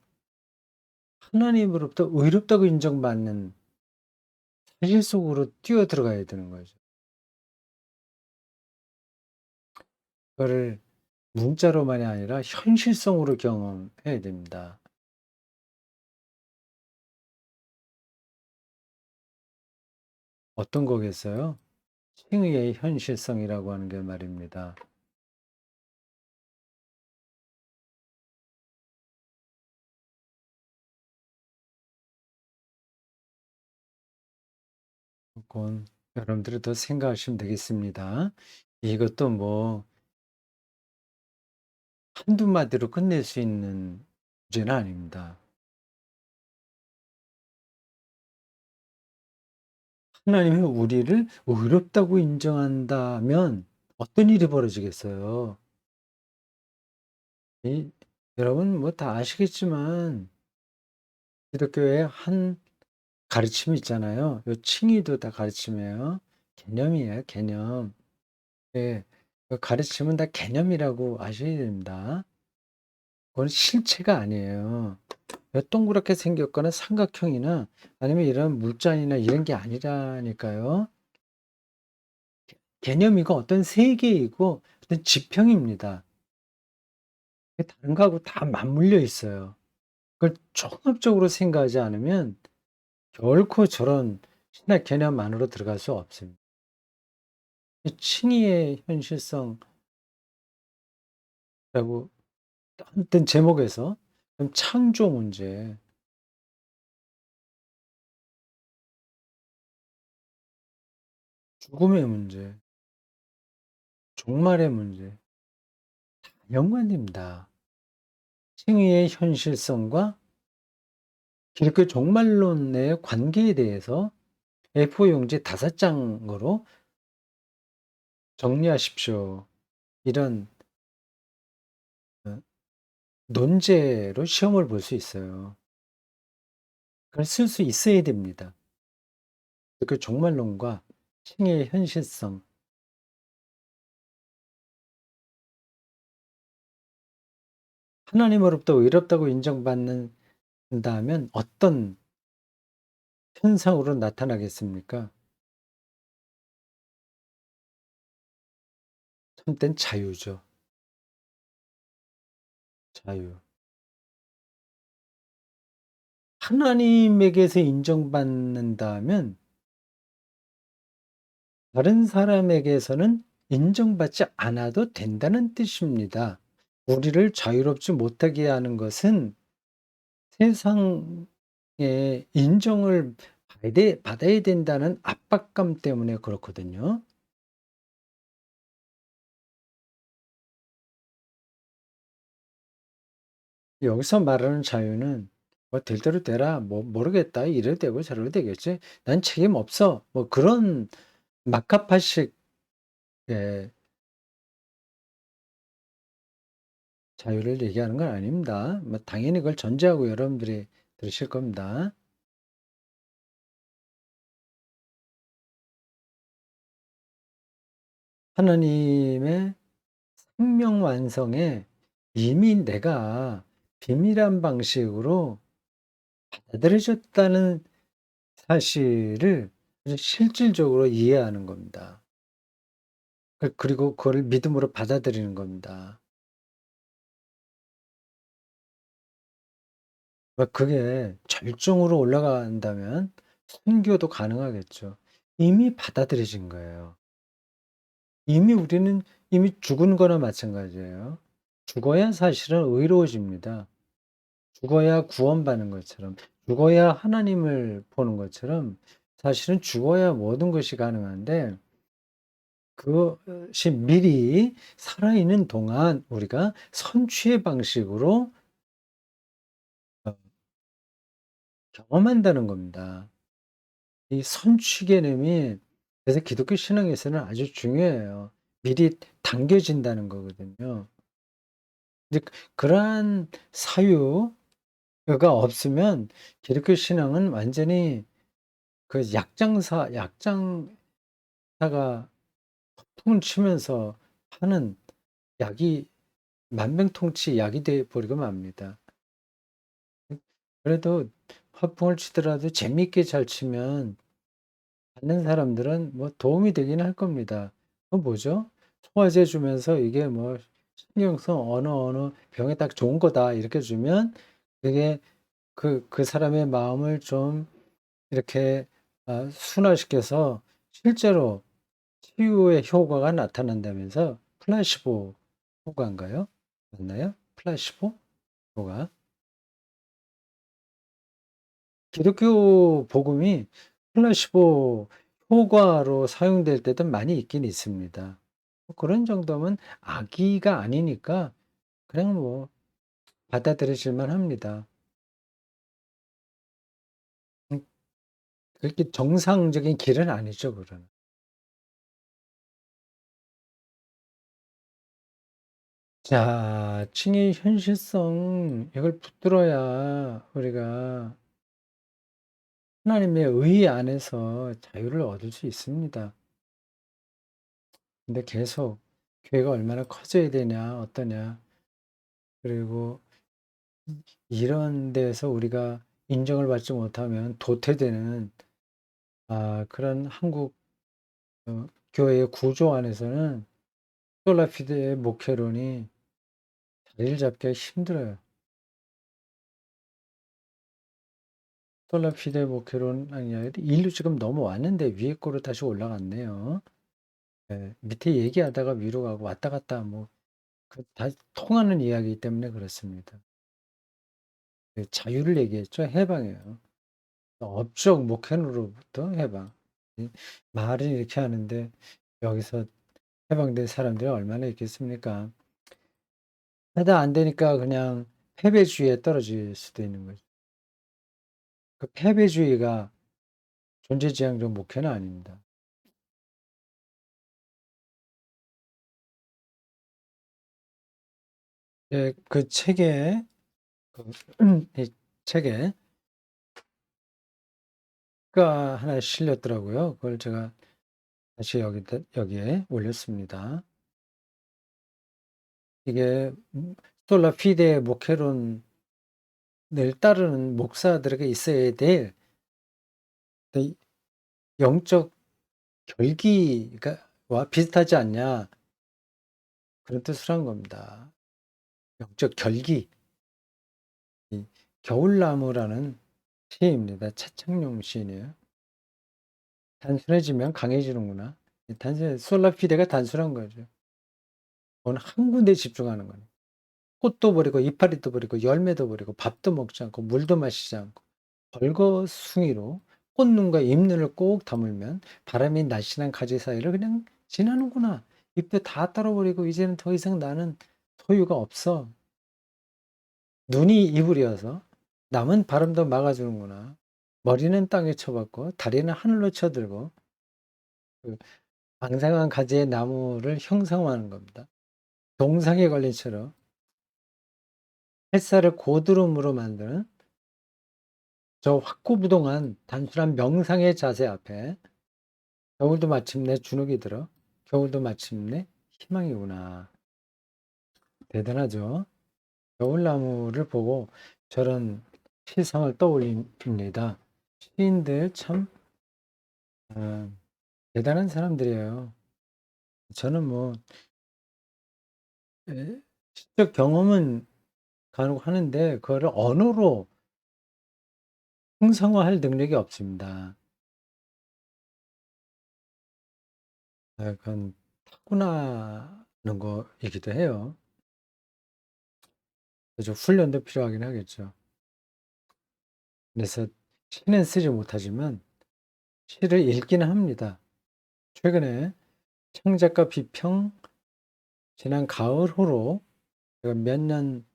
하나님으로부터 의롭다고 인정받는 사실 속으로 뛰어들어가야 되는 거죠. 그거를 문자로만이 아니라 현실성으로 경험해야 됩니다. 어떤 거겠어요? 칭의의 현실성이라고 하는 게 말입니다. 그건 여러분들이 더 생각하시면 되겠습니다. 이것도 뭐 한두 마디로 끝낼 수 있는 문제는 아닙니다. 하나님이 우리를 의롭다고 인정한다면 어떤 일이 벌어지겠어요? 이 여러분 뭐 다 아시겠지만 기독교의 한 가르침이 있잖아요. 요 칭의도 다 가르침이에요. 개념이에요, 개념. 예. 그 가르침은 다 개념이라고 아셔야 됩니다. 그건 실체가 아니에요. 동그랗게 생겼거나 삼각형이나 아니면 이런 물잔이나 이런 게 아니라니까요. 개념이고 어떤 세계이고 어떤 지평입니다. 다른 거하고 다 맞물려 있어요. 그걸 종합적으로 생각하지 않으면 결코 저런 신학 개념 안으로 들어갈 수 없습니다. 이 칭의의 현실성이라고 어떤 제목에서 좀 창조 문제, 죽음의 문제, 종말의 문제 연관됩니다. 칭의의 현실성과 기독교 종말론의 관계에 대해서 A4 용지 5장으로 정리하십시오. 이런 논제로 시험을 볼 수 있어요. 그걸 쓸 수 있어야 됩니다. 그 종말론과 칭의의 현실성, 하나님으로부터 의롭다고 인정받는다면 어떤 현상으로 나타나겠습니까? 참된 자유죠. 자유. 하나님에게서 인정받는다면 다른 사람에게서는 인정받지 않아도 된다는 뜻입니다. 우리를 자유롭지 못하게 하는 것은 세상에 인정을 받아야 된다는 압박감 때문에 그렇거든요. 여기서 말하는 자유는 뭐 될 대로 되라, 뭐 모르겠다, 이래도 되고 저래도 되겠지. 난 책임 없어. 뭐 그런 막가파식 의 자유를 얘기하는 건 아닙니다. 뭐 당연히 그걸 전제하고 여러분들이 들으실 겁니다. 하나님의 생명 완성에 이미 내가 비밀한 방식으로 받아들여졌다는 사실을 아주 실질적으로 이해하는 겁니다. 그리고 그걸 믿음으로 받아들이는 겁니다. 그게 절정으로 올라간다면 선교도 가능하겠죠. 이미 받아들여진 거예요. 이미 우리는 이미 죽은 거나 마찬가지예요. 죽어야 사실은 의로워집니다. 죽어야 구원받는 것처럼, 죽어야 하나님을 보는 것처럼 사실은 죽어야 모든 것이 가능한데, 그것이 미리 살아있는 동안 우리가 선취의 방식으로 어 경험한다는 겁니다. 이 선취 개념이 그래서 기독교 신앙에서는 아주 중요해요. 미리 당겨진다는 거거든요. 이제 그러한 사유가 없으면 기독교 신앙은 완전히 그 약장사가 통을 치면서 하는 약이 만병통치 약이 돼 버리고 맙니다. 그래도 화풍을 치더라도 재미있게 잘 치면 받는 사람들은 뭐 도움이 되긴 할 겁니다. 그건 뭐죠? 소화제 주면서 이게 뭐 신경성 어느 병에 딱 좋은 거다 이렇게 주면 그게 그 사람의 마음을 좀 이렇게 순화시켜서 실제로 치유의 효과가 나타난다면서 플라시보 효과인가요? 맞나요? 플라시보 효과. 기독교 복음이 플라시보 효과로 사용될 때도 많이 있긴 있습니다. 그런 정도면 악의가 아니니까 그냥 뭐 받아들여질 만합니다. 음 그렇게 정상적인 길은 아니죠, 그거는. 자, 칭의 현실성 이걸 붙들어야 우리가 하나님의 의 안에서 자유를 얻을 수 있습니다. 근데 계속 교회가 얼마나 커져야 되냐, 어떠냐, 그리고 이런 데서 우리가 인정을 받지 못하면 도태되는 그런 한국 교회의 구조 안에서는 솔라피드의 목회론이 자리를 잡기가 힘들어요. 솔라피드의 목회론 아니야. 인류 지금 넘어왔는데 위에 거로 다시 올라갔네요. 예, 밑에 얘기하다가 위로 가고 왔다 갔다 뭐 다 통하는 이야기이기 때문에 그렇습니다. 그 자유를 얘기했죠. 해방이에요. 업적 목회로부터 해방. 이 말은 이렇게 하는데 여기서 해방된 사람들이 얼마나 있겠습니까? 하다 안 되니까 그냥 패배주의에 떨어질 수도 있는 거죠. 그 패배주의가 존재지향적 목회는 아닙니다. 예, 그 책에 그 이 책에 가 하나 실렸더라고요. 그걸 제가 다시 여기에 올렸습니다. 이게 솔라 피데 목회론을 따르는 목사들에게 있어야 될 그 영적 결기가 와 비슷하지 않냐 그런 뜻을 한 겁니다. 영적 결기. 이 겨울나무라는 시입니다. 차창용 시인이에요. 단순해지면 강해지는구나. 솔라피데가 단순한 거죠. 그건 한 군데에 집중하는 거예요. 꽃도 버리고 이파리도 버리고 열매도 버리고 밥도 먹지 않고 물도 마시지 않고 벌거숭이로 꽃눈과 잎눈을 꼭 다물면 바람이 날씬한 가지 사이를 그냥 지나는구나. 잎도 다 떨어버리고 이제는 더 이상 나는 소유가 없어. 눈이 이불이어서 남은 바람도 막아주는구나. 머리는 땅에 쳐박고 다리는 하늘로 쳐들고 그 앙상한 가지의 나무를 형상화하는 겁니다. 동상에 걸린 채로 햇살을 고드름으로 만드는 저 확고부동한 단순한 명상의 자세 앞에 겨울도 마침내 주눅이 들어 겨울도 마침내 희망이구나. 대단하죠. 겨울나무를 보고 저런 실상을 떠올립니다. 시인들 참 어, 대단한 사람들이에요. 저는 뭐 직접 경험은 간혹 하는데 그거를 언어로 형상화할 능력이 없습니다. 그건 타고나는 거이기도 해요. 그래서 훈련도 필요하긴 하겠죠. 그래서 시는 쓰지 못하지만 시를 읽기는 합니다. 최근에 창작가 비평 지난 가을호로 제가 몇 년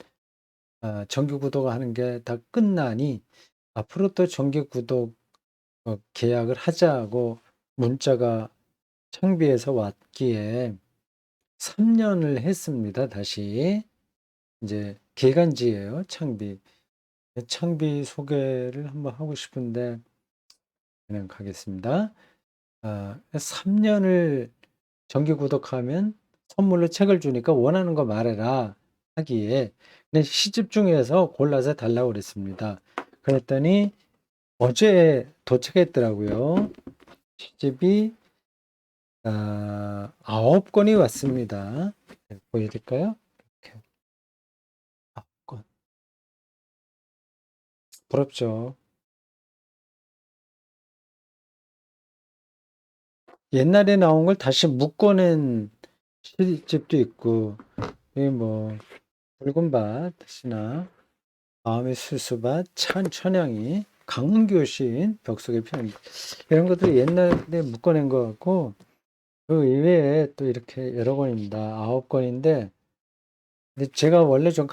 정기 구독하는 게 다 끝나니 앞으로 또 정기 구독 계약을 하자고 문자가 창비에서 왔기에 3년을 했습니다. 다시 이제 개간지예요. 창비. 창비 소개를 한번 하고 싶은데 그냥 가겠습니다. 3년을 정기 구독하면 선물로 책을 주니까 원하는 거 말해라 하기에 그냥 시집 중에서 골라서 달라고 그랬습니다. 그랬더니 어제 도착했더라고요. 시집이 9권이 왔습니다. 보여드릴까요? 이렇게 9권. 부럽죠. 옛날에 나온 걸 다시 묶어낸 시집도 있고, 뭐 붉은밭이나 마음의 수수밭, 천양이, 강문교 시인, 벽속의 편 이런 것들이 옛날에 묶어낸 것 같고 그 이외에 또 이렇게 여러 권입니다. 9권인데 근데 제가 원래 좀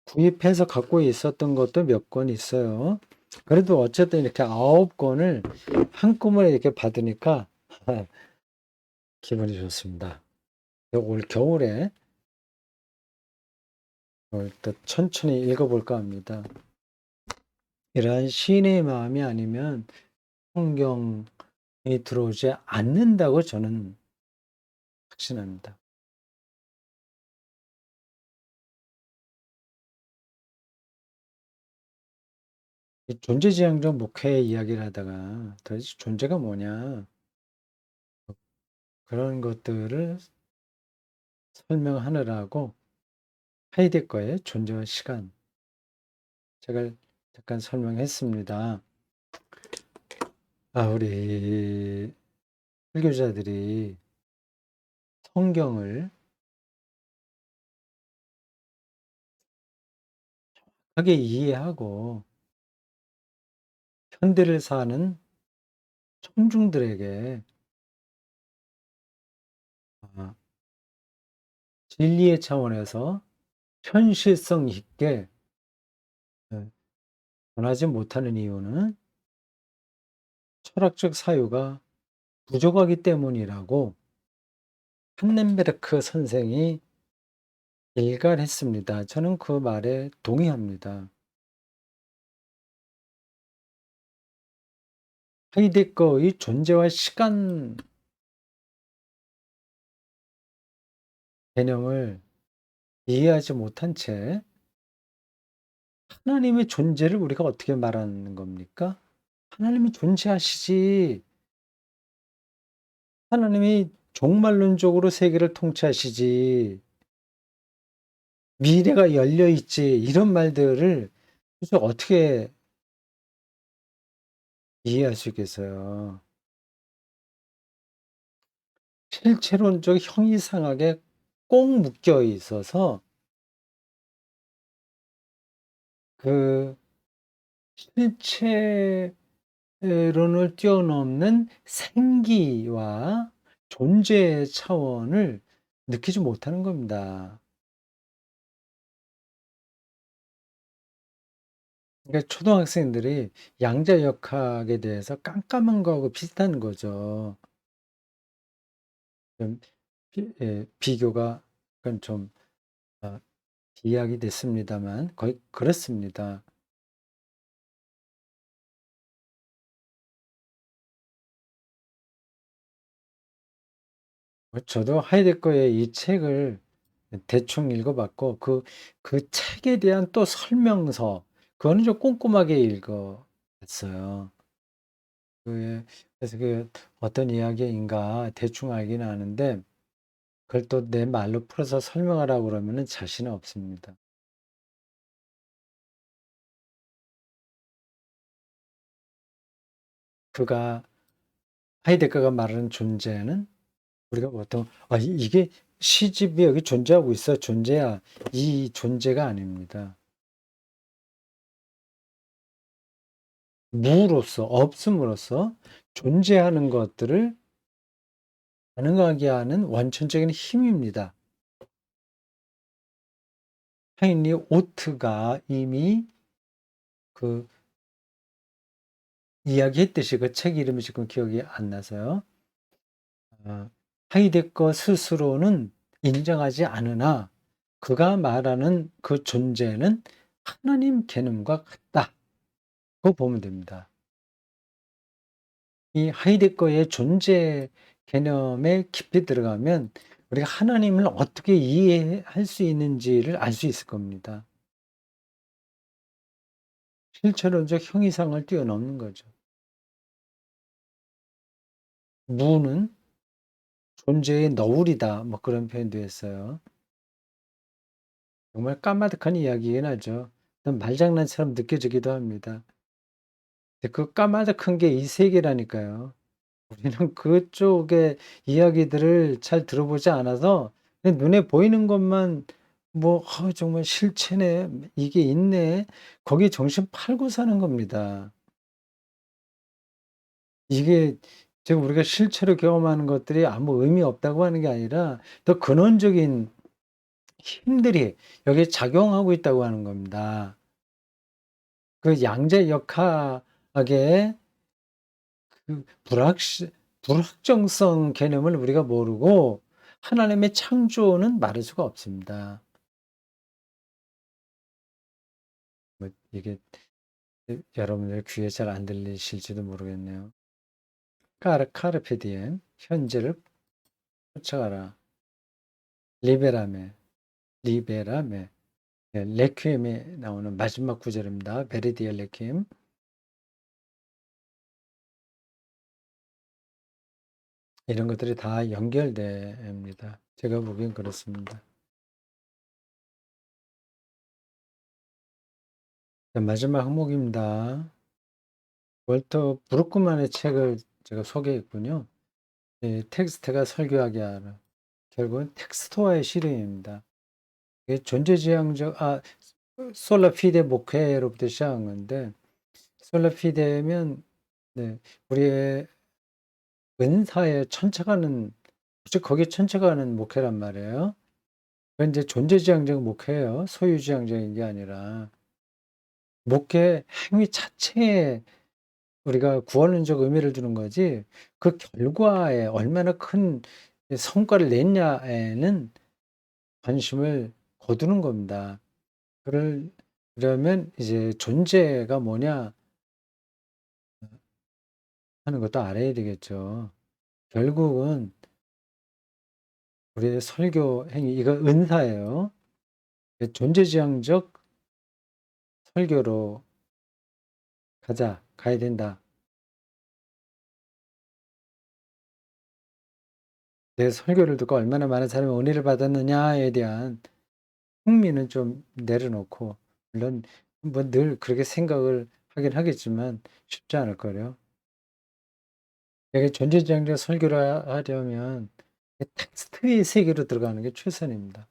구입해서 갖고 있었던 것도 몇 권 있어요. 그래도 어쨌든 이렇게 9권을 한꺼번에 이렇게 받으니까 기분이 좋습니다. 올 겨울에 또 천천히 읽어볼까 합니다. 이러한 시인의 마음이 아니면 성경이 들어오지 않는다고 저는 확신합니다. 이 존재지향적 목회 이야기를 하다가 도대체 존재가 뭐냐 그런 것들을 설명하느라고 하이데거의 존재와 시간 제가 잠깐 설명했습니다. 우리 설교자들이 성경을 하게 이해하고 현대를 사는 청중들에게 아, 진리의 차원에서 현실성 있게 전하지 못하는 이유는 철학적 사유가 부족하기 때문이라고 한넨베르크 선생이 일갈했습니다. 저는 그 말에 동의합니다. 하이데거의 존재와 시간 개념을 이해하지 못한 채 하나님의 존재를 우리가 어떻게 말하는 겁니까? 하나님이 존재하시지. 하나님이 종말론적으로 세계를 통치하시지. 미래가 열려 있지. 이런 말들을 도대체 어떻게 이해할 수 있겠어요? 실체론적 형이상하게 꼭 묶여 있어서 그 실체론을 뛰어넘는 생기와 존재의 차원을 느끼지 못하는 겁니다. 그러니까 초등학생들이 양자역학에 대해서 깜깜한 거하고 비슷한 거죠. 좀 비교가 약간 좀 비약이 됐습니다만 거의 그렇습니다. 저도 하이데거의 이 책을 대충 읽어봤고 그 책에 대한 또 설명서 그거는 좀 꼼꼼하게 읽어봤어요. 그래서 어떤 이야기인가 대충 알기는 아는데 그걸 또 내 말로 풀어서 설명하라고 그러면은 자신은 없습니다. 그가 하이데거가 말하는 존재는 우리가 보통 이게 시집이 여기 존재하고 있어. 존재야. 이 존재가 아닙니다. 무로서 없음으로써 존재하는 것들을 가능하게 하는 원천적인 힘입니다. 하인리 오트가 이미 그 이야기했듯이 그 책 이름이 지금 기억이 안 나서요. 하이데거 스스로는 인정하지 않으나 그가 말하는 그 존재는 하나님 개념과 같다. 그거 보면 됩니다. 이 하이데거의 존재 개념에 깊이 들어가면 우리가 하나님을 어떻게 이해할 수 있는지를 알 수 있을 겁니다. 실체론적 형이상을 뛰어넘는 거죠. 무는 존재의 너울이다. 뭐 그런 표현도 했어요. 정말 까마득한 이야기긴 하죠. 말장난처럼 느껴지기도 합니다. 근데 그 까마득한 게 이 세계라니까요. 우리는 그쪽의 이야기들을 잘 들어보지 않아서 그냥 눈에 보이는 것만 뭐 정말 실체네. 이게 있네. 거기에 정신 팔고 사는 겁니다. 이게 지금 우리가 실체로 경험하는 것들이 아무 의미 없다고 하는 게 아니라 더 근원적인 힘들이 여기에 작용하고 있다고 하는 겁니다. 그 양자역학의 그 불확정성 개념을 우리가 모르고 하나님의 창조는 말할 수가 없습니다. 뭐 이게 여러분들 귀에 잘 안 들리실지도 모르겠네요. 카르페 디엠 현재를 쫓아가라. 리베라메, 리베라메. 네, 레퀴엠에 나오는 마지막 구절입니다. 베르디의 레퀴엠. 이런 것들이 다 연결됩니다. 제가 보기엔 그렇습니다. 자, 마지막 항목입니다. 월터 브루크만의 책을 제가 소개했군요. 텍스트가 설교하게 하라. 결국은 텍스트와의 씨름입니다. 이게 존재지향적 솔라피데 목회로부터 시작한 건데 솔라피데면 네, 우리의 은사에 천착하는 즉 거기에 천착하는 목회란 말이에요. 그건 이제 존재지향적 목회예요. 소유지향적인 게 아니라 목회 행위 자체에 우리가 구원론적 의미를 두는 거지 그 결과에 얼마나 큰 성과를 냈냐에는 관심을 거두는 겁니다. 그러면 이제 존재가 뭐냐 하는 것도 알아야 되겠죠. 결국은 우리의 설교 행위 이거 은사예요. 존재지향적 설교로 가야 된다. 내 설교를 듣고 얼마나 많은 사람이 은혜를 받았느냐에 대한 흥미는 좀 내려놓고 물론 뭐 늘 그렇게 생각을 하긴 하겠지만 쉽지 않을 거예요. 이게 존재지향적 설교를 하려면 텍스트의 세계로 들어가는 게 최선입니다.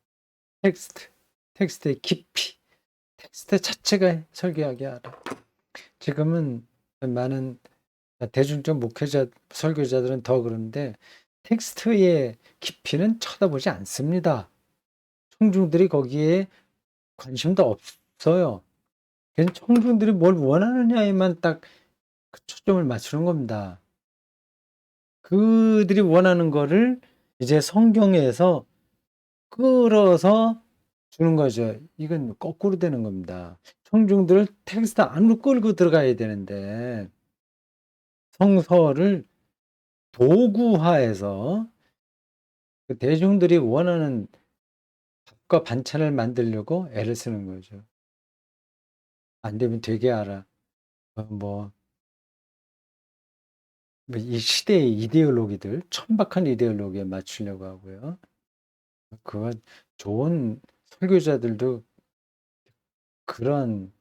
텍스트의 깊이, 텍스트 자체가 설교하게 하라. 지금은 많은 대중적 목회자, 설교자들은 더 그런데 텍스트의 깊이는 쳐다보지 않습니다. 청중들이 거기에 관심도 없어요. 그냥 청중들이 뭘 원하느냐에만 딱 그 초점을 맞추는 겁니다. 그들이 원하는 거를 이제 성경에서 끌어서 주는 거죠. 이건 거꾸로 되는 겁니다. 청중들을 텍스트 안으로 끌고 들어가야 되는데 성서를 도구화해서 그 대중들이 원하는 밥과 반찬을 만들려고 애를 쓰는 거죠. 안 되면 되게 하라. 뭐 이 시대의 이데올로기들, 천박한 이데올로기에 맞추려고 하고요. 그건 좋은 설교자들도 그런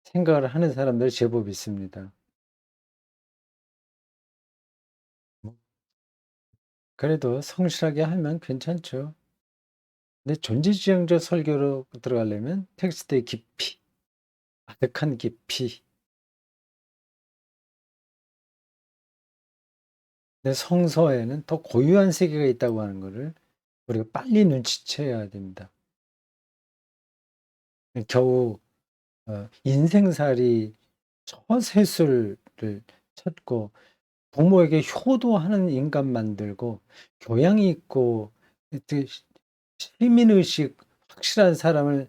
생각을 하는 사람들이 제법 있습니다. 뭐 그래도 성실하게 하면 괜찮죠. 근데 존재지향적 설교로 들어가려면 텍스트의 깊이, 아득한 깊이, 내 성서에는 더 고유한 세계가 있다고 하는 것을 우리가 빨리 눈치채야 됩니다. 겨우 인생살이 처세술을 찾고 부모에게 효도하는 인간 만들고 교양이 있고 시민의식 확실한 사람을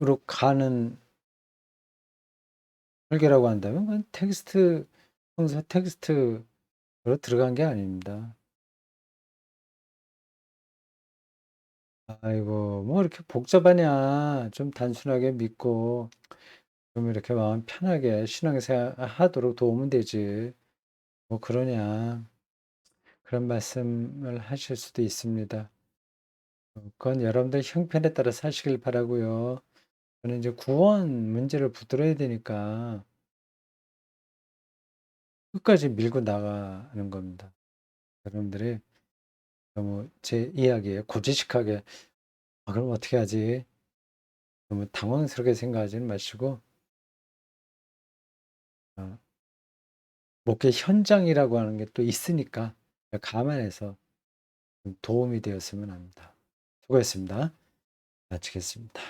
으로 가는 설교라고 한다면 그건 성서 텍스트로 들어간 게 아닙니다. 아이고 뭐 이렇게 복잡하냐. 좀 단순하게 믿고 좀 이렇게 마음 편하게 신앙생활 하도록 도우면 되지. 뭐 그러냐. 그런 말씀을 하실 수도 있습니다. 그건 여러분들 형편에 따라 사시길 바라고요. 저는 이제 구원 문제를 붙들어야 되니까 끝까지 밀고 나가는 겁니다. 여러분들이 너무 제 이야기에 고지식하게 '아 그럼 어떻게 하지?' 너무 당황스럽게 생각하지는 마시고 어 목회 현장이라고 하는 게 또 있으니까 감안해서 좀 도움이 되었으면 합니다. 수고했습니다. 마치겠습니다.